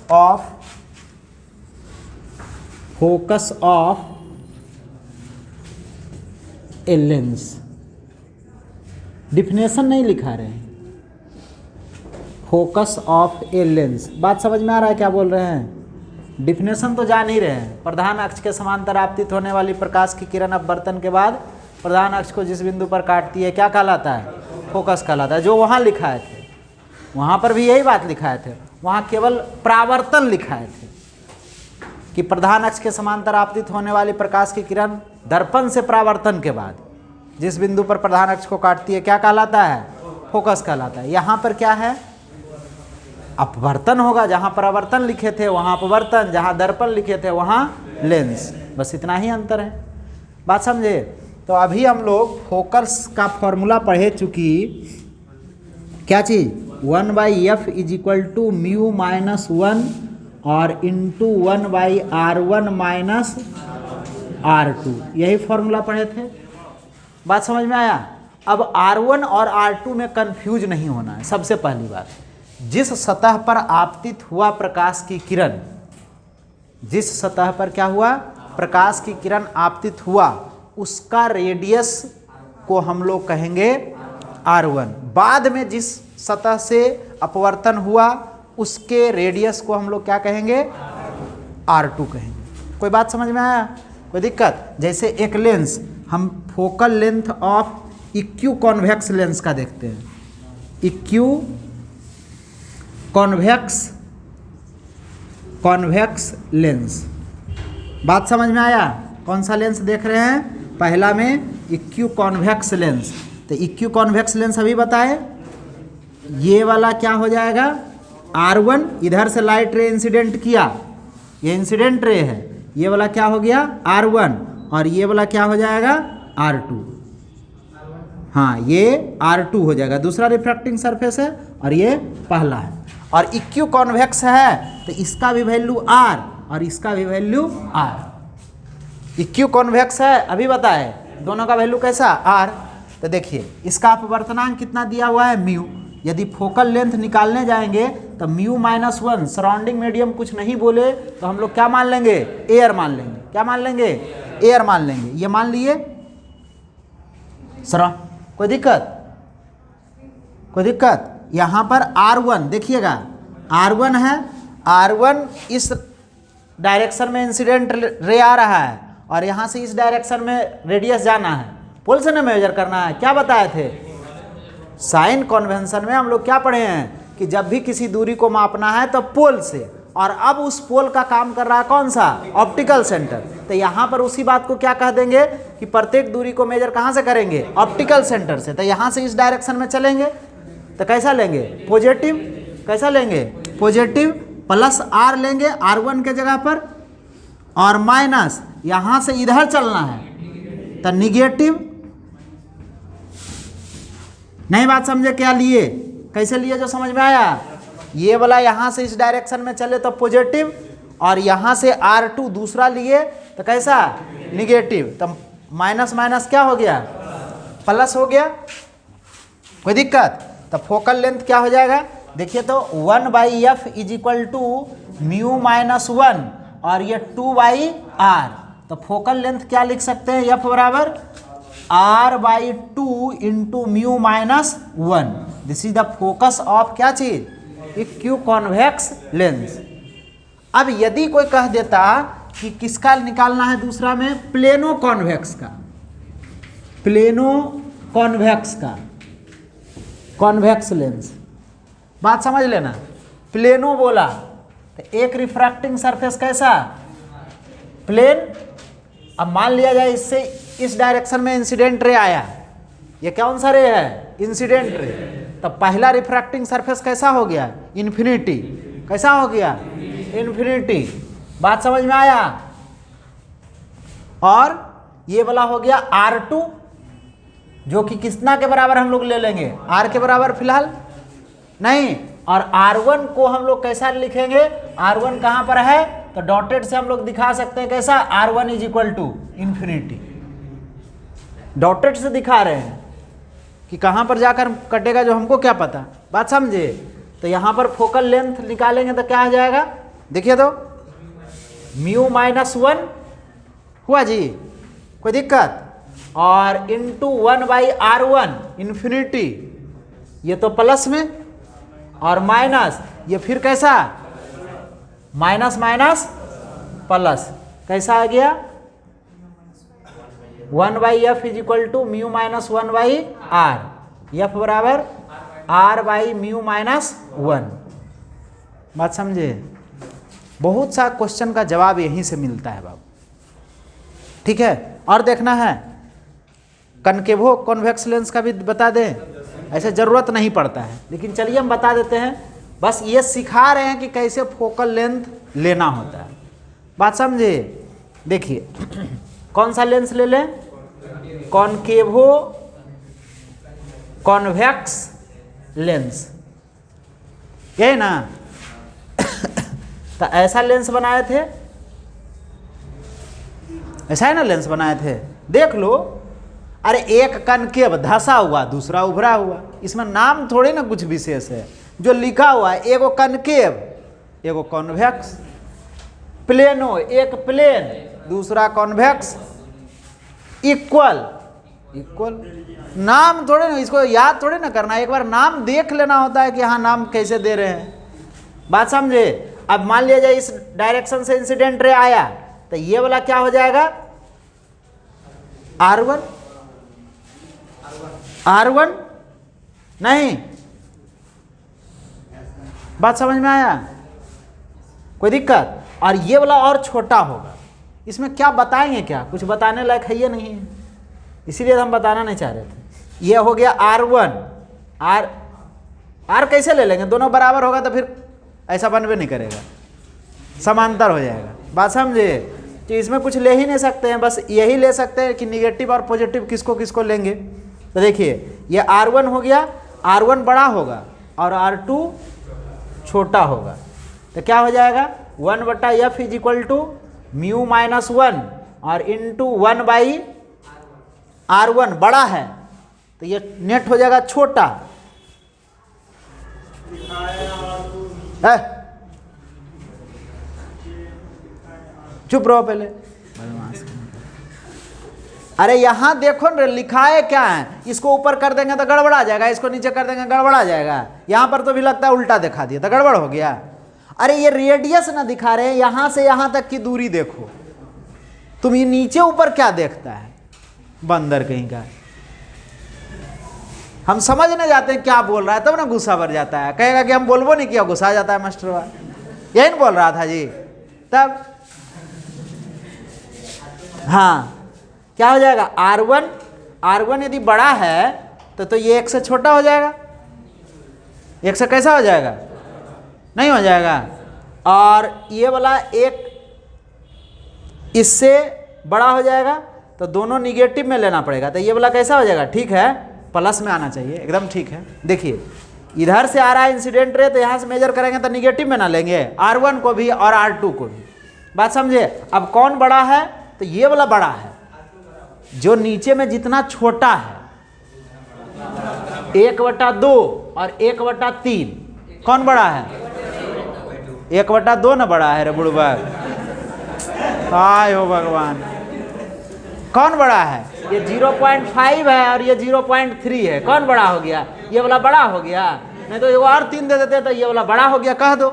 of a lens, definition नहीं लिखा रहे हैं। फोकस ऑफ ए लेंस, बात समझ में आ रहा है क्या बोल रहे हैं? डिफिनेशन तो जान ही रहे हैं। प्रधान अक्ष के समांतर आपतित होने वाली प्रकाश की किरण अपवर्तन के बाद प्रधान अक्ष को जिस बिंदु पर काटती है क्या कहलाता है? फोकस कहलाता है। जो वहाँ लिखाए थे वहाँ पर भी यही बात लिखाए थे, वहाँ केवल परावर्तन लिखाए थे कि प्रधान अक्ष के समांतर आपतित होने वाली प्रकाश की किरण दर्पण से परावर्तन के बाद जिस बिंदु पर प्रधान अक्ष को काटती है क्या कहलाता है? फोकस कहलाता है। यहाँ पर क्या है? अपवर्तन होगा। जहाँ परावर्तन लिखे थे वहाँ अपवर्तन, जहाँ दर्पण लिखे थे वहाँ लेंस, बस इतना ही अंतर है। बात समझे? तो अभी हम लोग फोकस का फॉर्मूला पढ़े चुकी, क्या चीज़? 1/f is equal to mu minus 1 और इंटू 1/r1 माइनस r2, यही फॉर्मूला पढ़े थे। बात समझ में आया? अब r1 और r2 में कंफ्यूज नहीं होना है। सबसे पहली बात, जिस सतह पर आपतित हुआ प्रकाश की किरण, जिस सतह पर क्या हुआ? प्रकाश की किरण आपतित हुआ, उसका रेडियस को हम लोग कहेंगे r1। बाद में जिस सतह से अपवर्तन हुआ उसके रेडियस को हम लोग क्या कहेंगे? r2 कहेंगे। कोई बात समझ में आया? कोई दिक्कत? जैसे एक लेंस, हम फोकल लेंथ ऑफ इक्यू कॉन्वेक्स लेंस का देखते हैं। इक्यू कॉन्वेक्स लेंस, बात समझ में आया? कौन सा लेंस देख रहे हैं? पहला में इक्यू कॉन्वेक्स लेंस। तो इक्यू कॉन्वेक्स लेंस अभी बताए, ये वाला क्या हो जाएगा? R1, इधर से लाइट रे इंसिडेंट किया, ये इंसिडेंट रे है, ये वाला क्या हो गया? R1, और ये वाला क्या हो जाएगा? R2। हाँ, ये R2 हो जाएगा, दूसरा रिफ्रैक्टिंग सरफेस है और ये पहला है। और इक्यू कॉन्वेक्स है तो इसका भी वैल्यू R और इसका भी वैल्यू R। इक्यू कॉन्वेक्स है अभी बताए, दोनों का वैल्यू कैसा? R। तो देखिए इसका अपवर्तनांक कितना दिया हुआ है? म्यू। यदि फोकल लेंथ निकालने जाएंगे तो म्यू माइनस 1, सराउंडिंग मीडियम कुछ नहीं बोले तो हम लोग क्या मान लेंगे? एयर मान लेंगे। क्या मान लेंगे? एयर मान लेंगे। ये मान लिए सर, कोई दिक्कत? कोई दिक्कत? यहाँ पर R1 देखिएगा, R1 है, R1 इस डायरेक्शन में इंसिडेंट रे आ रहा है और यहाँ से इस डायरेक्शन में रेडियस जाना है, पोल से ना मेजर करना है। क्या बताए थे? साइन कन्वेंशन में हम लोग क्या पढ़े हैं कि जब भी किसी दूरी को मापना है तो पोल से, और अब उस पोल का काम कर रहा है कौन सा? Optical centre. तो यहाँ पर उसी बात को क्या कह देंगे कि प्रत्येक दूरी को मेजर कहाँ से करेंगे? ऑप्टिकल सेंटर से। तो यहाँ से इस डायरेक्शन में चलेंगे तो कैसा लेंगे? पॉजिटिव। कैसा लेंगे? पॉजिटिव, प्लस R लेंगे R1 के जगह पर, और माइनस यहाँ से इधर चलना है तो निगेटिव। नहीं बात समझे? क्या लिए? कैसे लिए? जो समझ में आया? ये वाला यहाँ से इस डायरेक्शन में चले तो पॉजिटिव, और यहाँ से R2 दूसरा लिए तो कैसा? निगेटिव। तो माइनस माइनस क्या हो गया? प्लस हो गया। कोई दिक्कत? तो फोकल लेंथ क्या हो जाएगा? देखिए तो 1/f is equal to mu minus 1 और ये 2/r। तो फोकल लेंथ क्या लिख सकते हैं? f बराबर r/2 into mu minus 1। This is the focus of क्या चीज? इक्यू कॉन्वेक्स लेंस। अब यदि कोई कह देता कि किसका निकालना है दूसरा में, प्लेनो कॉन्वेक्स का, प्लेनो कॉन्वेक्स का, कॉन्वेक्स लेंस, बात समझ लेना। प्लेनो बोला तो एक रिफ्रैक्टिंग सरफेस कैसा, प्लेन। अब मान लिया जाए इससे इस डायरेक्शन में इंसिडेंट रे आया, ये कौन सा रे है, इंसिडेंट रे, तो पहला रिफ्रैक्टिंग सरफेस कैसा हो गया, इन्फिनिटी। कैसा हो गया, इन्फिनिटी। बात समझ में आया। और ये वाला हो गया R2, जो कि कितना के बराबर हम लोग ले लेंगे, R के बराबर फिलहाल नहीं। और R1 को हम लोग कैसा लिखेंगे, R1 कहाँ पर है, तो डॉटेड से हम लोग दिखा सकते हैं कैसा, R1 is equal to infinity. Dotted से दिखा रहे हैं कि कहाँ पर जाकर कटेगा, जो हमको क्या पता। बात समझे। तो यहाँ पर फोकल लेंथ निकालेंगे तो क्या आ जाएगा, देखिए तो μ-1 हुआ जी, कोई दिक्कत। और इंटू 1/R1 इन्फिनिटी, ये तो प्लस में, और माइनस ये फिर कैसा, माइनस माइनस प्लस, कैसा आ गया 1/f is equal to μ-1/r, f बराबर r/μ-1। बात समझे। बहुत सा क्वेश्चन का जवाब यहीं से मिलता है बाबू, ठीक है। और देखना है कनकेवो कॉन्वेक्स लेंस का भी बता दें, ऐसे ज़रूरत नहीं पड़ता है, लेकिन चलिए हम बता देते हैं। बस ये सिखा रहे हैं कि कैसे फोकल लेंथ लेना होता है। बात समझे। देखिए कौन सा लेंस ले लें, कॉनकेवो कॉन्वेक्स लेंस, यही ना। तो ऐसा लेंस बनाए थे, ऐसा है ना लेंस बनाए थे, देख लो। अरे एक कनकेव धसा हुआ, दूसरा उभरा हुआ, इसमें नाम थोड़े ना कुछ विशेष है, जो लिखा हुआ है एगो कनकेव एगो कॉन्वेक्स, प्लेनो एक प्लेन दूसरा कॉन्वेक्स, इक्वल इक्वल। नाम थोड़े ना, इसको याद थोड़े ना करना, एक बार नाम देख लेना होता है कि हाँ नाम कैसे दे रहे हैं। बात समझे। अब मान लिया जाए इस डायरेक्शन से इंसिडेंट रे आया, तो ये वाला क्या हो जाएगा, R1 R1 नहीं। बात समझ में आया, कोई दिक्कत। और ये वाला और छोटा होगा, इसमें क्या बताएंगे, क्या कुछ बताने लायक है ये नहीं है, इसीलिए हम बताना नहीं चाह रहे थे। ये हो गया R1, R कैसे ले लेंगे, दोनों बराबर होगा तो फिर ऐसा बनवे नहीं करेगा, समांतर हो जाएगा। बात समझे। तो इसमें कुछ ले ही नहीं सकते हैं, बस यही ले सकते हैं कि निगेटिव और पॉजिटिव किसको किसको लेंगे। तो देखिए ये R1 हो गया, R1 बड़ा होगा और R2 छोटा होगा, तो क्या हो जाएगा 1/f इज इक्वल टू μ-1 और इंटू 1/R1 बड़ा है, तो ये नेट हो जाएगा छोटा। चुप रहो पहले। अरे यहाँ देखो ना लिखा है क्या है, इसको ऊपर कर देंगे तो गड़बड़ा जाएगा, इसको नीचे कर देंगे गड़बड़ा जाएगा। यहाँ पर तो भी लगता है उल्टा दिखा दिया तो गड़बड़ हो गया। अरे ये रेडियस ना दिखा रहे हैं, यहाँ से यहाँ तक की दूरी देखो तुम, ये नीचे ऊपर क्या देखता है बंदर कहीं का। हम समझने जाते हैं क्या बोल रहा है, तब ना गुस्सा भर जाता है, कहेगा कि हम बोलबो नहीं किया, गुस्सा आ जाता है मास्टर। यही नहीं बोल रहा था जी तब। हाँ क्या हो जाएगा R1 यदि बड़ा है तो ये एक से छोटा हो जाएगा, एक से कैसा हो जाएगा, नहीं हो जाएगा। और ये वाला एक इससे बड़ा हो जाएगा, तो दोनों निगेटिव में लेना पड़ेगा, तो ये वाला कैसा हो जाएगा, ठीक है प्लस में आना चाहिए, एकदम ठीक है। देखिए इधर से आ रहा है इंसिडेंट रे, तो यहाँ से मेजर करेंगे तो निगेटिव में ना लेंगे R1 को भी और R2 को भी। बात समझे। अब कौन बड़ा है, तो ये वाला बड़ा है, जो नीचे में जितना छोटा है 1/2 और 1/3, कौन बड़ा है, 1/2 ना बड़ा है रे बुढ़बा, हाय हो भगवान। कौन बड़ा है, ये 0.5 है और ये 0.3 है, कौन बड़ा हो गया, ये वाला बड़ा हो गया। नहीं तो ये और 3 दे देते तो ये वाला बड़ा हो गया, कह दो।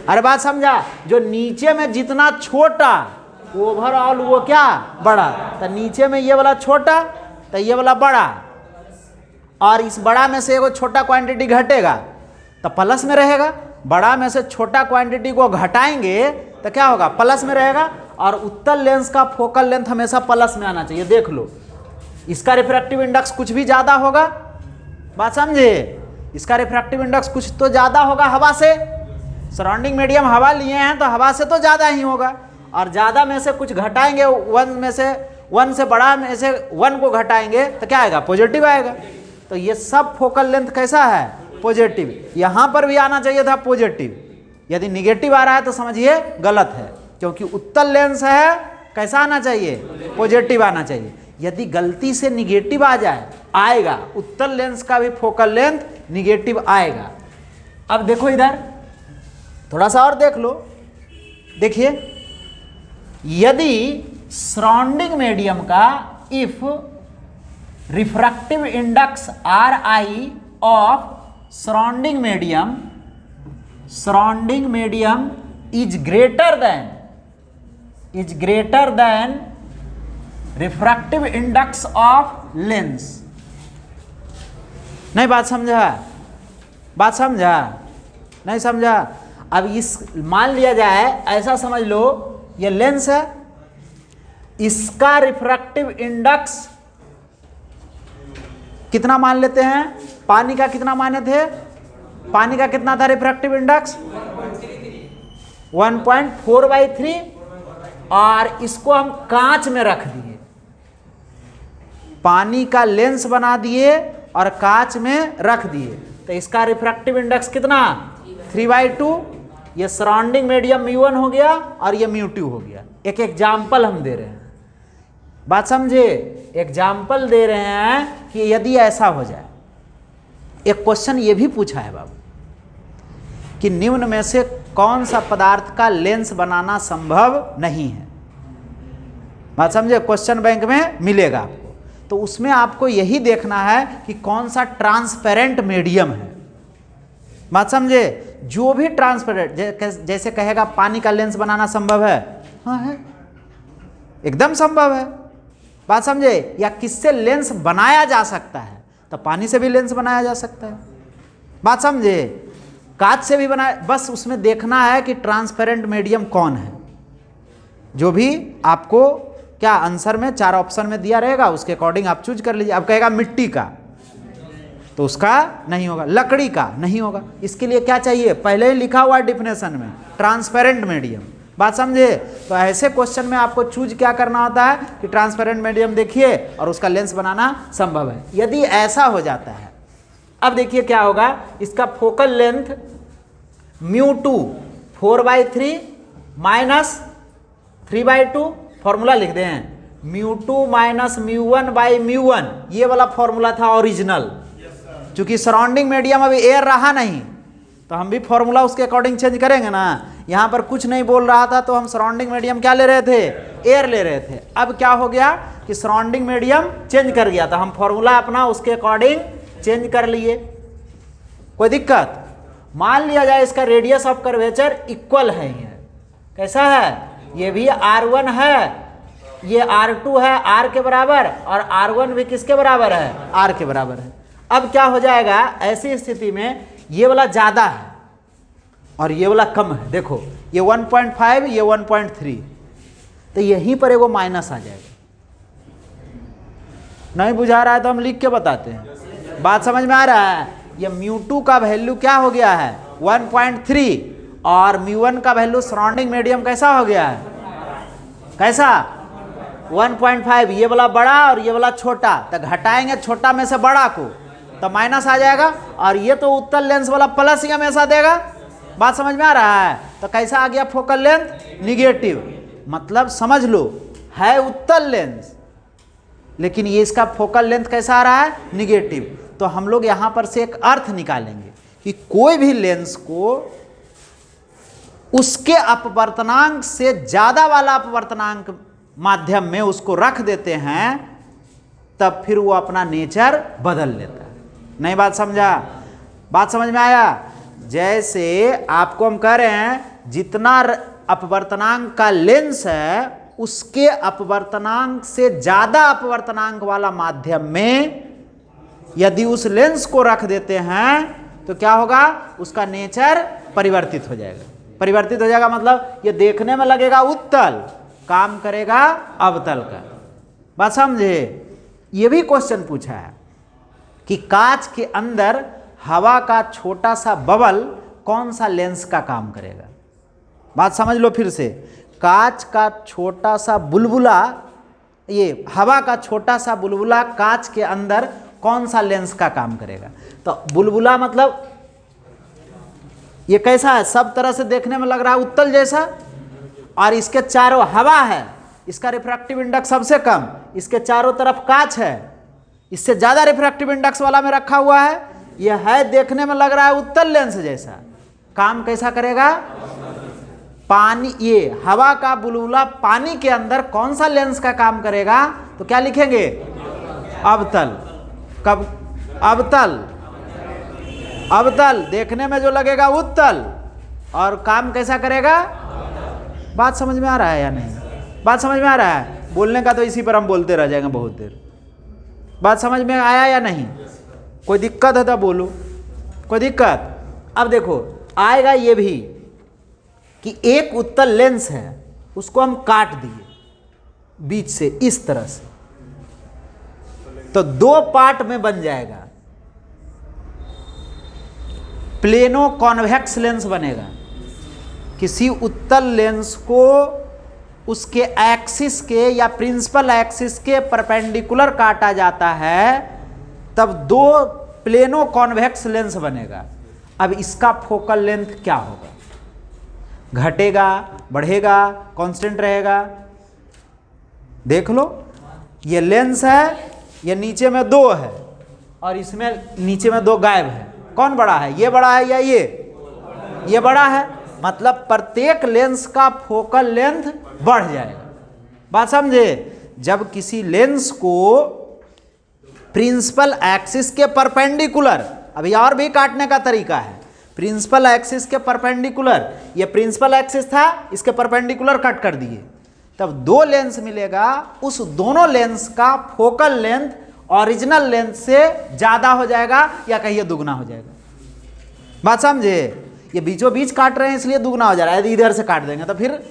अरे बात समझा, जो नीचे में जितना छोटा ओवरऑल वो क्या बड़ा, तो नीचे में ये वाला छोटा तो ये वाला बड़ा, और इस बड़ा में से एगो छोटा क्वांटिटी घटेगा तो प्लस में रहेगा, बड़ा में से छोटा क्वांटिटी को घटाएंगे तो क्या होगा, प्लस में रहेगा। और उत्तल लेंस का फोकल लेंथ हमेशा प्लस में आना चाहिए। देख लो, इसका रिफ्रैक्टिव इंडेक्स कुछ भी ज़्यादा होगा, बात समझे, इसका रिफ्रैक्टिव इंडेक्स कुछ तो ज़्यादा होगा हवा से, सराउंडिंग मीडियम हवा लिए हैं तो हवा से तो ज़्यादा ही होगा, और ज़्यादा में से कुछ घटाएंगे, वन से बड़ा में से वन को घटाएंगे तो क्या आएगा, पॉजिटिव आएगा। तो ये सब फोकल लेंथ कैसा है, पॉजिटिव। यहाँ पर भी आना चाहिए था पॉजिटिव, यदि निगेटिव आ रहा है तो समझिए गलत है, क्योंकि उत्तल लेंस है, कैसा आना चाहिए, पॉजिटिव आना चाहिए। यदि गलती से निगेटिव आ जाए, आएगा, उत्तल लेंस का भी फोकल लेंथ निगेटिव आएगा। अब देखो इधर थोड़ा सा और देख लो, देखिए, यदि सराउंडिंग मीडियम का if refractive index are I of surrounding medium is greater than refractive index of lens. नहीं बात समझा, नहीं समझा। अब इस मान लिया जाए, ऐसा समझ लो ये लेंस है, इसका रिफ्रैक्टिव इंडेक्स कितना मान लेते हैं, पानी का कितना माने थे, पानी का कितना था रिफ्रैक्टिव इंडेक्स 1.4/3, और इसको हम कांच में रख दिए, पानी का लेंस बना दिए और कांच में रख दिए, तो इसका रिफ्रैक्टिव इंडेक्स कितना 3/2। ये सराउंडिंग मीडियम μ1 हो गया और ये μ2 हो गया। एक एग्जाम्पल हम दे रहे हैं, बात समझे, एग्जाम्पल दे रहे हैं कि यदि ऐसा हो जाए। एक क्वेश्चन ये भी पूछा है बाबू कि निम्न में से कौन सा पदार्थ का लेंस बनाना संभव नहीं है, बात समझे, क्वेश्चन बैंक में मिलेगा आपको। तो उसमें आपको यही देखना है कि कौन सा ट्रांसपेरेंट मीडियम है, बात समझे। जो भी ट्रांसपेरेंट, जैसे कहेगा पानी का लेंस बनाना संभव है, हाँ है, एकदम संभव है, बात समझे। या किससे लेंस बनाया जा सकता है, तो पानी से भी लेंस बनाया जा सकता है, बात समझे, कांच से भी बनाया, बस उसमें देखना है कि ट्रांसपेरेंट मीडियम कौन है। जो भी आपको क्या आंसर में 4 ऑप्शन में दिया रहेगा, उसके अकॉर्डिंग आप चूज कर लीजिए। अब कहेगा मिट्टी का, तो उसका नहीं होगा, लकड़ी का नहीं होगा। इसके लिए क्या चाहिए, पहले ही लिखा हुआ है डिफिनेशन में, ट्रांसपेरेंट मीडियम, बात समझे। तो ऐसे क्वेश्चन में आपको चूज क्या करना होता है कि ट्रांसपेरेंट मीडियम देखिए और उसका लेंस बनाना संभव है। यदि ऐसा हो जाता है, अब देखिए क्या होगा, इसका फोकल लेंथ μ2 4/3 माइनस 3/2, फॉर्मूला लिख दें, μ2 माइनस μ1/μ1, ये वाला फॉर्मूला था ओरिजिनल। चूंकि सराउंडिंग मीडियम अभी एयर रहा नहीं, तो हम भी फॉर्मूला उसके अकॉर्डिंग चेंज करेंगे ना। यहाँ पर कुछ नहीं बोल रहा था, तो हम सराउंडिंग मीडियम क्या ले रहे थे, एयर ले रहे थे। अब क्या हो गया कि सराउंडिंग मीडियम चेंज कर गया, तो हम फॉर्मूला अपना उसके अकॉर्डिंग चेंज कर लिए, कोई दिक्कत। मान लिया जाए इसका रेडियस ऑफ कर्वेचर इक्वल है, ये कैसा है, ये भी R1 है, ये R2 है R के बराबर, और R1 भी किसके बराबर है, R के बराबर है। अब क्या हो जाएगा, ऐसी स्थिति में ये वाला ज़्यादा है और ये वाला कम है। देखो ये 1.5, ये 1.3, तो यहीं पर एगो माइनस आ जाएगा। नहीं बुझा रहा है तो हम लिख के बताते हैं, बात समझ में आ रहा है। ये μ2 का वैल्यू क्या हो गया है 1.3, और μ1 का वैल्यू सराउंडिंग मीडियम कैसा हो गया है, कैसा 1.5, ये वाला बड़ा और ये वाला छोटा, तो घटाएंगे छोटा में से बड़ा को तो माइनस आ जाएगा, और ये तो उत्तल लेंस वाला प्लस ही हमेशा देगा, बात समझ में आ रहा है। तो कैसा आ गया फोकल लेंथ निगेटिव, मतलब समझ लो है उत्तल लेंस, लेकिन ये इसका फोकल लेंथ कैसा आ रहा है, निगेटिव। तो हम लोग यहाँ पर से एक अर्थ निकालेंगे कि कोई भी लेंस को उसके अपवर्तनांक से ज़्यादा वाला अपवर्तनांक माध्यम में उसको रख देते हैं, तब फिर वो अपना नेचर बदल लेता है। नहीं बात समझा, बात समझ में आया। जैसे आपको हम कह रहे हैं जितना अपवर्तनांक का लेंस है उसके अपवर्तनांक से ज़्यादा अपवर्तनांक वाला माध्यम में यदि उस लेंस को रख देते हैं तो क्या होगा, उसका नेचर परिवर्तित हो जाएगा। परिवर्तित हो जाएगा मतलब ये देखने में लगेगा उत्तल, काम करेगा अवतल का। बात समझे? ये भी क्वेश्चन पूछा है कि कांच के अंदर हवा का छोटा सा बबल कौन सा लेंस का काम करेगा। बात समझ लो फिर से, कांच का छोटा सा बुलबुला, ये हवा का छोटा सा बुलबुला कांच के अंदर कौन सा लेंस का काम करेगा। तो बुलबुला मतलब ये कैसा है, सब तरह से देखने में लग रहा है उत्तल जैसा, और इसके चारों हवा है, इसका रिफ्रैक्टिव इंडेक्स सबसे कम, इसके चारों तरफ कांच है, इससे ज़्यादा रिफ्रैक्टिव इंडेक्स वाला में रखा हुआ है। यह है देखने में लग रहा है उत्तल लेंस जैसा, काम कैसा करेगा, पानी, ये हवा का बुलबुला पानी के अंदर कौन सा लेंस का काम करेगा, तो क्या लिखेंगे, अवतल। कब, अवतल। अवतल देखने में जो लगेगा उत्तल और काम कैसा करेगा। बात समझ में आ रहा है या नहीं? बात समझ में आ रहा है? बोलने का तो इसी पर हम बोलते रह जाएंगे बहुत देर। बात समझ में आया या नहीं? कोई दिक्कत है तो बोलो, कोई दिक्कत? अब देखो आएगा ये भी कि एक उत्तल लेंस है, उसको हम काट दिए बीच से इस तरह से, तो दो पार्ट में बन जाएगा, प्लेनो कॉन्वेक्स लेंस बनेगा। किसी उत्तल लेंस को उसके एक्सिस के या प्रिंसिपल एक्सिस के परपेंडिकुलर काटा जाता है, तब दो प्लेनो कॉन्वेक्स लेंस बनेगा। अब इसका फोकल लेंथ क्या होगा, घटेगा, बढ़ेगा, कांस्टेंट रहेगा? देख लो, ये लेंस है, ये नीचे में दो है और इसमें नीचे में दो गायब है। कौन बड़ा है, ये बड़ा है या ये बड़ा है, मतलब प्रत्येक लेंस का फोकल लेंथ बढ़ जाएगा। बात समझे? जब किसी लेंस को प्रिंसिपल एक्सिस के परपेंडिकुलर, अभी और भी काटने का तरीका है, प्रिंसिपल एक्सिस के परपेंडिकुलर, ये प्रिंसिपल एक्सिस था, इसके परपेंडिकुलर कट कर दिए, तब दो लेंस मिलेगा, उस दोनों लेंस का फोकल लेंथ ओरिजिनल लेंथ से ज़्यादा हो जाएगा या कहिए दुगना हो जाएगा। बात समझे? ये बीचों बीच काट रहे हैं इसलिए दुगना हो जा रहा है, यदि इधर से काट देंगे तो फिर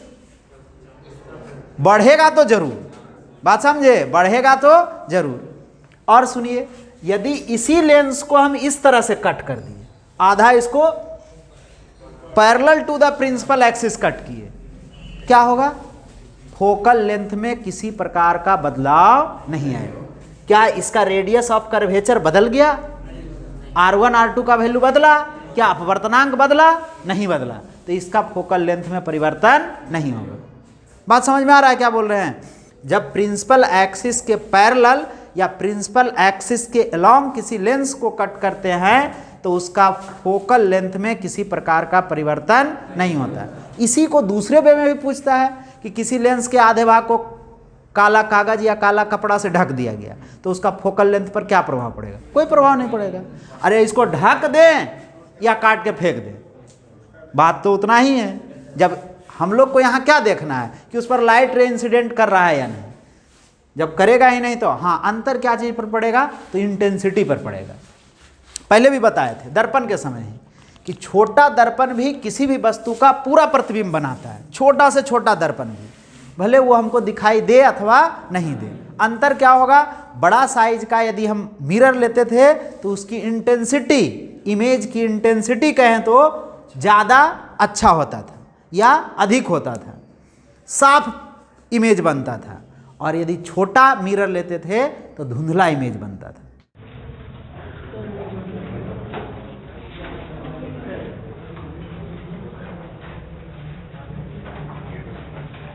बढ़ेगा तो जरूर। बात समझे? बढ़ेगा तो जरूर। और सुनिए, यदि इसी लेंस को हम इस तरह से कट कर दिए, आधा इसको parallel to the principal axis cut किए, क्या होगा, फोकल लेंथ में किसी प्रकार का बदलाव नहीं आएगा। क्या इसका रेडियस ऑफ कर्वेचर बदल गया, R1 R2 का वैल्यू बदला, क्या अपवर्तनांक बदला, नहीं बदला, तो इसका फोकल लेंथ में परिवर्तन नहीं होगा। बात समझ में आ रहा है क्या बोल रहे हैं? जब प्रिंसिपल एक्सिस के पैरेलल या प्रिंसिपल एक्सिस के अलोंग किसी लेंस को कट करते हैं तो उसका फोकल लेंथ में किसी प्रकार का परिवर्तन नहीं होता। इसी को दूसरे वे में भी पूछता है कि किसी लेंस के आधे भाग को काला कागज या काला कपड़ा से ढक दिया गया तो उसका फोकल लेंथ पर क्या प्रभाव पड़ेगा? कोई प्रभाव नहीं पड़ेगा। अरे इसको ढक दें या काट के फेंक दें, बात तो उतना ही है। जब हम लोग को यहाँ क्या देखना है कि उस पर लाइट रे इंसिडेंट कर रहा है या नहीं, जब करेगा ही नहीं तो हाँ, अंतर क्या चीज़ पर पड़ेगा, तो इंटेंसिटी पर पड़ेगा। पहले भी बताए थे दर्पण के समय ही कि छोटा दर्पण भी किसी भी वस्तु का पूरा प्रतिबिंब बनाता है, छोटा से छोटा दर्पण भी, भले वो हमको दिखाई दे अथवा नहीं दे। अंतर क्या होगा, बड़ा साइज का यदि हम मिरर लेते थे तो उसकी इंटेंसिटी, इमेज की इंटेंसिटी कहें तो ज़्यादा अच्छा होता था या अधिक होता था, साफ इमेज बनता था, और यदि छोटा मिरर लेते थे तो धुंधला इमेज बनता था।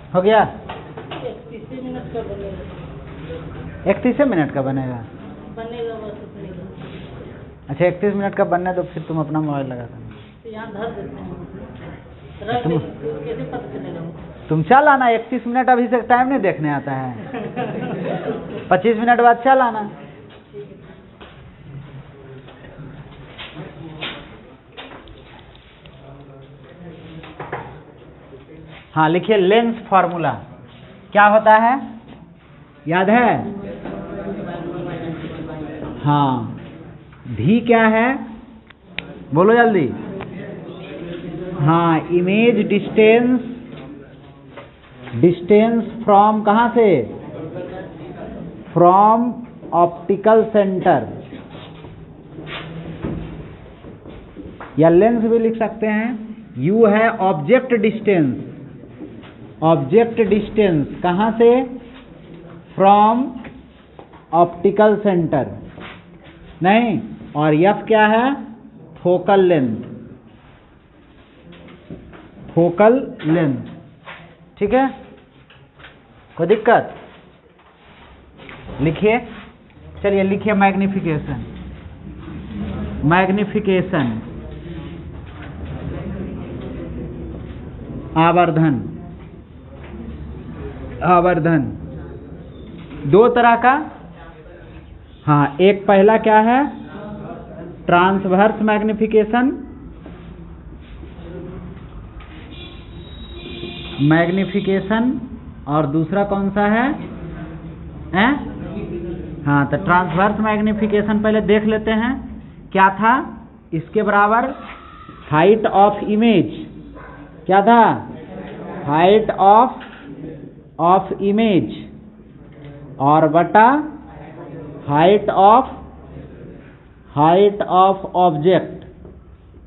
हो गया? 31 मिनट का बनेगा। 31 मिनट का बनेगा? बनेगा बस उतने का। अच्छा 31 मिनट का बनना, तो फिर तुम अपना मोबाइल लगा देना। तो यहाँ धर देते हैं, रख तुम देते, कैसे पता चलेगा? तुम चल आना, 31 मिनट अभी से टाइम नहीं देखने आता है। 25 मिनट बाद चल आना। हाँ लिखिए लेंस फॉर्मूला क्या होता है, याद है? हाँ, भी क्या है, बोलो जल्दी। हाँ, इमेज डिस्टेंस, डिस्टेंस फ्रॉम कहाँ से, फ्रॉम ऑप्टिकल सेंटर, या लेंस भी लिख सकते हैं। यू है ऑब्जेक्ट डिस्टेंस, ऑब्जेक्ट डिस्टेंस कहाँ से, फ्रॉम ऑप्टिकल सेंटर, नहीं, और एफ क्या है, फोकल लेंथ, फोकल लेंथ, ठीक है, कोई दिक्कत? लिखिए, चलिए लिखिए मैग्निफिकेशन, मैग्निफिकेशन, आवर्धन, आवर्धन दो तरह का। हाँ, एक पहला क्या है, ट्रांसवर्स मैग्निफिकेशन, मैग्निफिकेशन, और दूसरा कौन सा है, हैं? हाँ, तो ट्रांसवर्स मैग्निफिकेशन पहले देख लेते हैं क्या था। इसके बराबर हाइट ऑफ इमेज, क्या था, हाइट ऑफ इमेज, और बटा हाइट ऑफ ऑब्जेक्ट।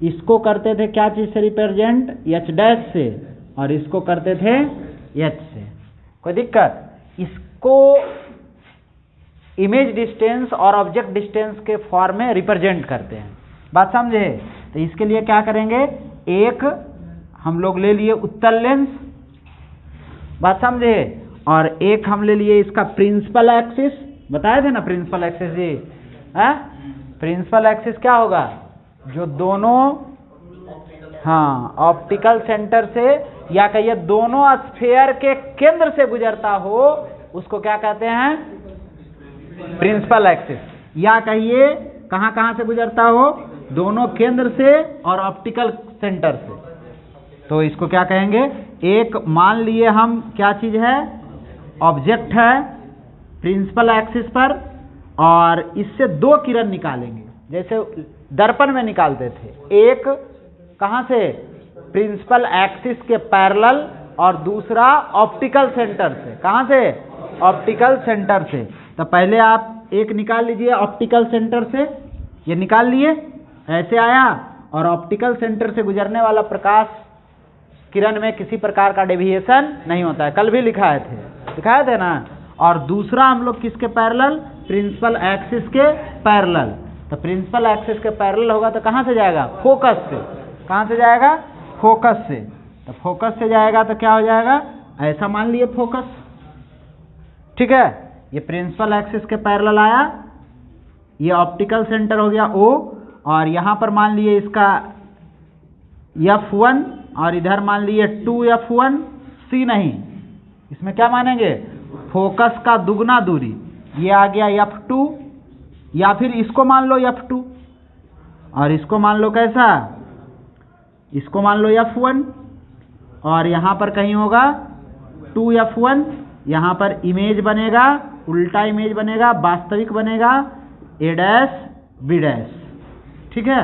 इसको करते थे क्या चीज से रिप्रेजेंट, एच डैश से, और इसको करते थे एच से। कोई दिक्कत? इसको इमेज डिस्टेंस और ऑब्जेक्ट डिस्टेंस के फॉर्म में रिप्रेजेंट करते हैं, बात समझे? तो इसके लिए क्या करेंगे, एक हम लोग ले लिए उत्तल लेंस, बात समझे, और एक हम ले लिए इसका प्रिंसिपल एक्सिस, बताए थे ना प्रिंसिपल एक्सिस जी, है? प्रिंसिपल एक्सिस क्या होगा, जो दोनों, हाँ, ऑप्टिकल सेंटर से, या कहिए दोनों स्फीयर के केंद्र से गुजरता हो, उसको क्या कहते हैं, प्रिंसिपल एक्सिस। या कहिए कहाँ कहाँ से गुजरता हो, दोनों केंद्र से और ऑप्टिकल सेंटर से, तो इसको क्या कहेंगे, एक मान लिए हम क्या चीज है, ऑब्जेक्ट है प्रिंसिपल एक्सिस पर, और इससे दो किरण निकालेंगे, जैसे दर्पण में निकालते थे, एक कहाँ से, प्रिंसिपल एक्सिस के पैरेलल, और दूसरा ऑप्टिकल सेंटर से, कहाँ से, ऑप्टिकल सेंटर से। तो पहले आप एक निकाल लीजिए ऑप्टिकल सेंटर से, ये निकाल लिए, ऐसे आया, और ऑप्टिकल सेंटर से गुजरने वाला प्रकाश किरण में किसी प्रकार का डेविएशन नहीं होता है, कल भी लिखाए थे ना। और दूसरा हम लोग किसके पैरेलल, प्रिंसिपल एक्सिस के पैरेलल। तो प्रिंसिपल एक्सिस के पैरेलल होगा तो कहाँ से जाएगा, फोकस से, कहाँ से जाएगा, फोकस से। तो फोकस से जाएगा तो क्या हो जाएगा, ऐसा मान लिए फोकस, ठीक है, ये प्रिंसिपल एक्सिस के पैरेलल आया, ये ऑप्टिकल सेंटर हो गया O, और यहाँ पर मान लिए इसका F1, और इधर मान लिए 2F1 C, नहीं, इसमें क्या मानेंगे, फोकस का दुगना दूरी, ये आ गया F2, या फिर इसको मान लो F2, और इसको मान लो कैसा, इसको मान लो F1, और यहाँ पर कहीं होगा 2F1, यहाँ पर इमेज बनेगा, उल्टा इमेज बनेगा, वास्तविक बनेगा A डैश B डैश, ठीक है।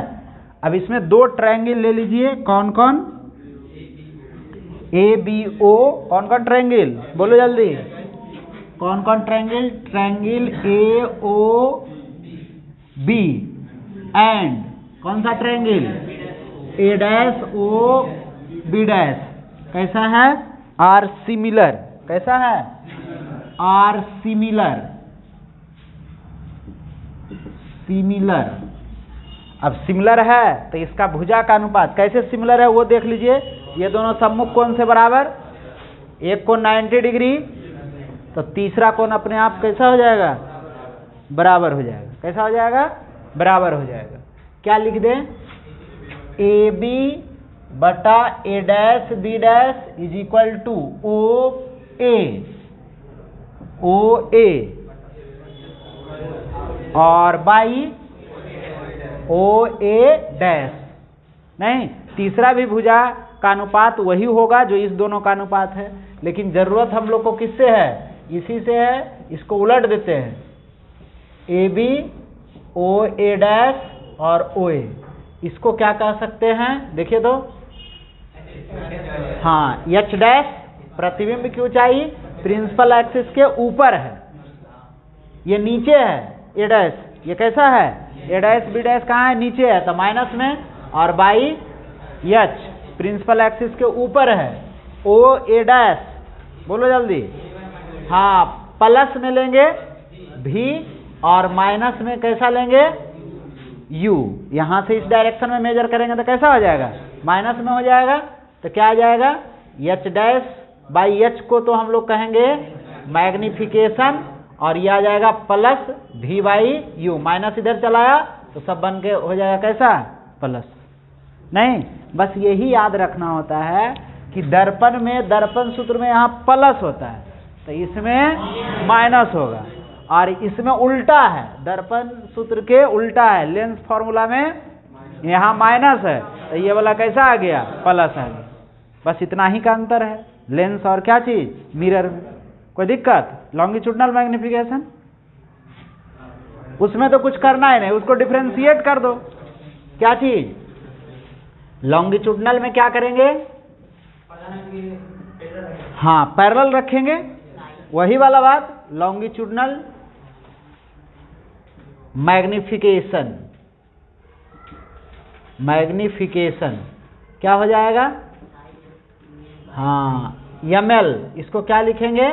अब इसमें दो ट्रायंगल ले लीजिए, कौन कौन, ABO, कौन कौन ट्रायंगल, बोलो जल्दी, कौन कौन ट्रायंगल, ट्रायंगल AOB, एंड कौन सा triangle, A dash O B dash, कैसा है, आर सिमिलर, कैसा है, आर सिमिलर, सिमिलर। अब सिमिलर है तो इसका भुजा का अनुपात कैसे सिमिलर है वो देख लीजिए, ये दोनों सम्मुख कोण से बराबर, एक कोण 90 डिग्री, तो तीसरा कोण अपने आप कैसा हो जाएगा, बराबर हो जाएगा, कैसा हो जाएगा, बराबर हो जाएगा। क्या लिख दें, AB बटा A dash B dash is equal to OA और बाई OA डैश, नहीं, तीसरा भी भुजा का अनुपात वही होगा जो इस दोनों का अनुपात है, लेकिन ज़रूरत हम लोग को किससे है, इसी से है। इसको उलट देते हैं, A B O A dash और ओ ए, इसको क्या कह सकते हैं, देखिए तो, हाँ, एच डैश प्रतिबिंब की ऊंचाई प्रिंसिपल एक्सिस के ऊपर है, ये नीचे है ए डैश, ये कैसा है, ए डैश बी डैश कहाँ है, नीचे है, तो माइनस में, और बाई एच प्रिंसिपल एक्सिस के ऊपर है। ओ ए डैश, बोलो जल्दी, हाँ, प्लस में लेंगे भी और माइनस में कैसा लेंगे, यू। यहाँ से इस डायरेक्शन में मेजर करेंगे तो कैसा हो जाएगा, माइनस में हो जाएगा, तो क्या आ जाएगा, एच डैश बाई एच को तो हम लोग कहेंगे मैग्निफिकेशन, और यह आ जाएगा प्लस भी बाई यू, माइनस इधर चलाया तो सब बन के हो जाएगा कैसा, प्लस। नहीं, बस यही याद रखना होता है कि दर्पण में, दर्पण सूत्र में यहाँ प्लस होता है तो इसमें माइनस होगा, और इसमें उल्टा है, दर्पण सूत्र के उल्टा है, लेंस फॉर्मूला में यहाँ माइनस है तो ये वाला कैसा आ गया, प्लस आ गया। बस इतना ही का अंतर है लेंस और क्या चीज, मिरर में। कोई दिक्कत, लॉन्गिट्यूडनल मैग्निफिकेशन उसमें तो कुछ करना ही नहीं, उसको डिफरेंशिएट कर दो। क्या चीज, लॉन्गिट्यूडनल में क्या करेंगे, हाँ, पैरेलल रखेंगे, वही वाला बात, लॉन्गिट्यूडनल मैग्निफिकेशन, मैग्निफिकेशन क्या हो जाएगा, हाँ, ml, इसको क्या लिखेंगे,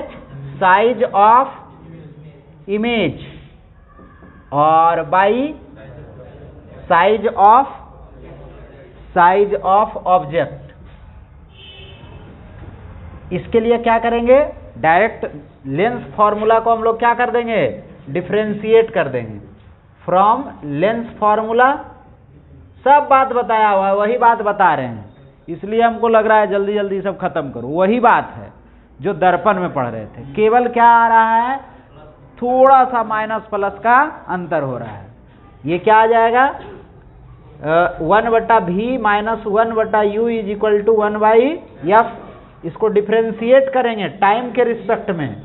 साइज ऑफ इमेज, और बाई साइज ऑफ ऑब्जेक्ट। इसके लिए क्या करेंगे, डायरेक्ट लेंस फॉर्मूला को हम लोग क्या कर देंगे, डिफरेंशिएट कर देंगे फ्रॉम लेंस फॉर्मूला। सब बात बताया हुआ है, वही बात बता रहे हैं, इसलिए हमको लग रहा है जल्दी जल्दी सब खत्म करो। वही बात है जो दर्पण में पढ़ रहे थे, केवल क्या आ रहा है, थोड़ा सा माइनस प्लस का अंतर हो रहा है। ये क्या आ जाएगा, 1/v minus 1/u is equal to 1/f। इसको डिफरेंशिएट करेंगे टाइम के रिस्पेक्ट में,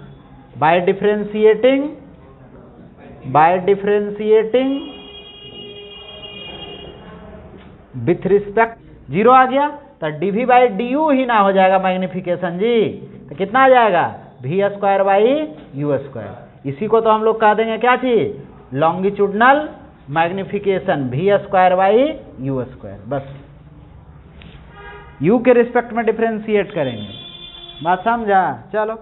बाय डिफरेंशिएटिंग विथ रिस्पेक्ट, 0 आ गया तो dv/du ही ना हो जाएगा मैग्निफिकेशन जी, तो कितना आ जाएगा, v²/u²। इसी को तो हम लोग कह देंगे क्या चीज, लॉन्गिट्यूडनल मैग्निफिकेशन v²/u²। बस u के रिस्पेक्ट में डिफरेंशिएट करेंगे, बात समझा, चलो।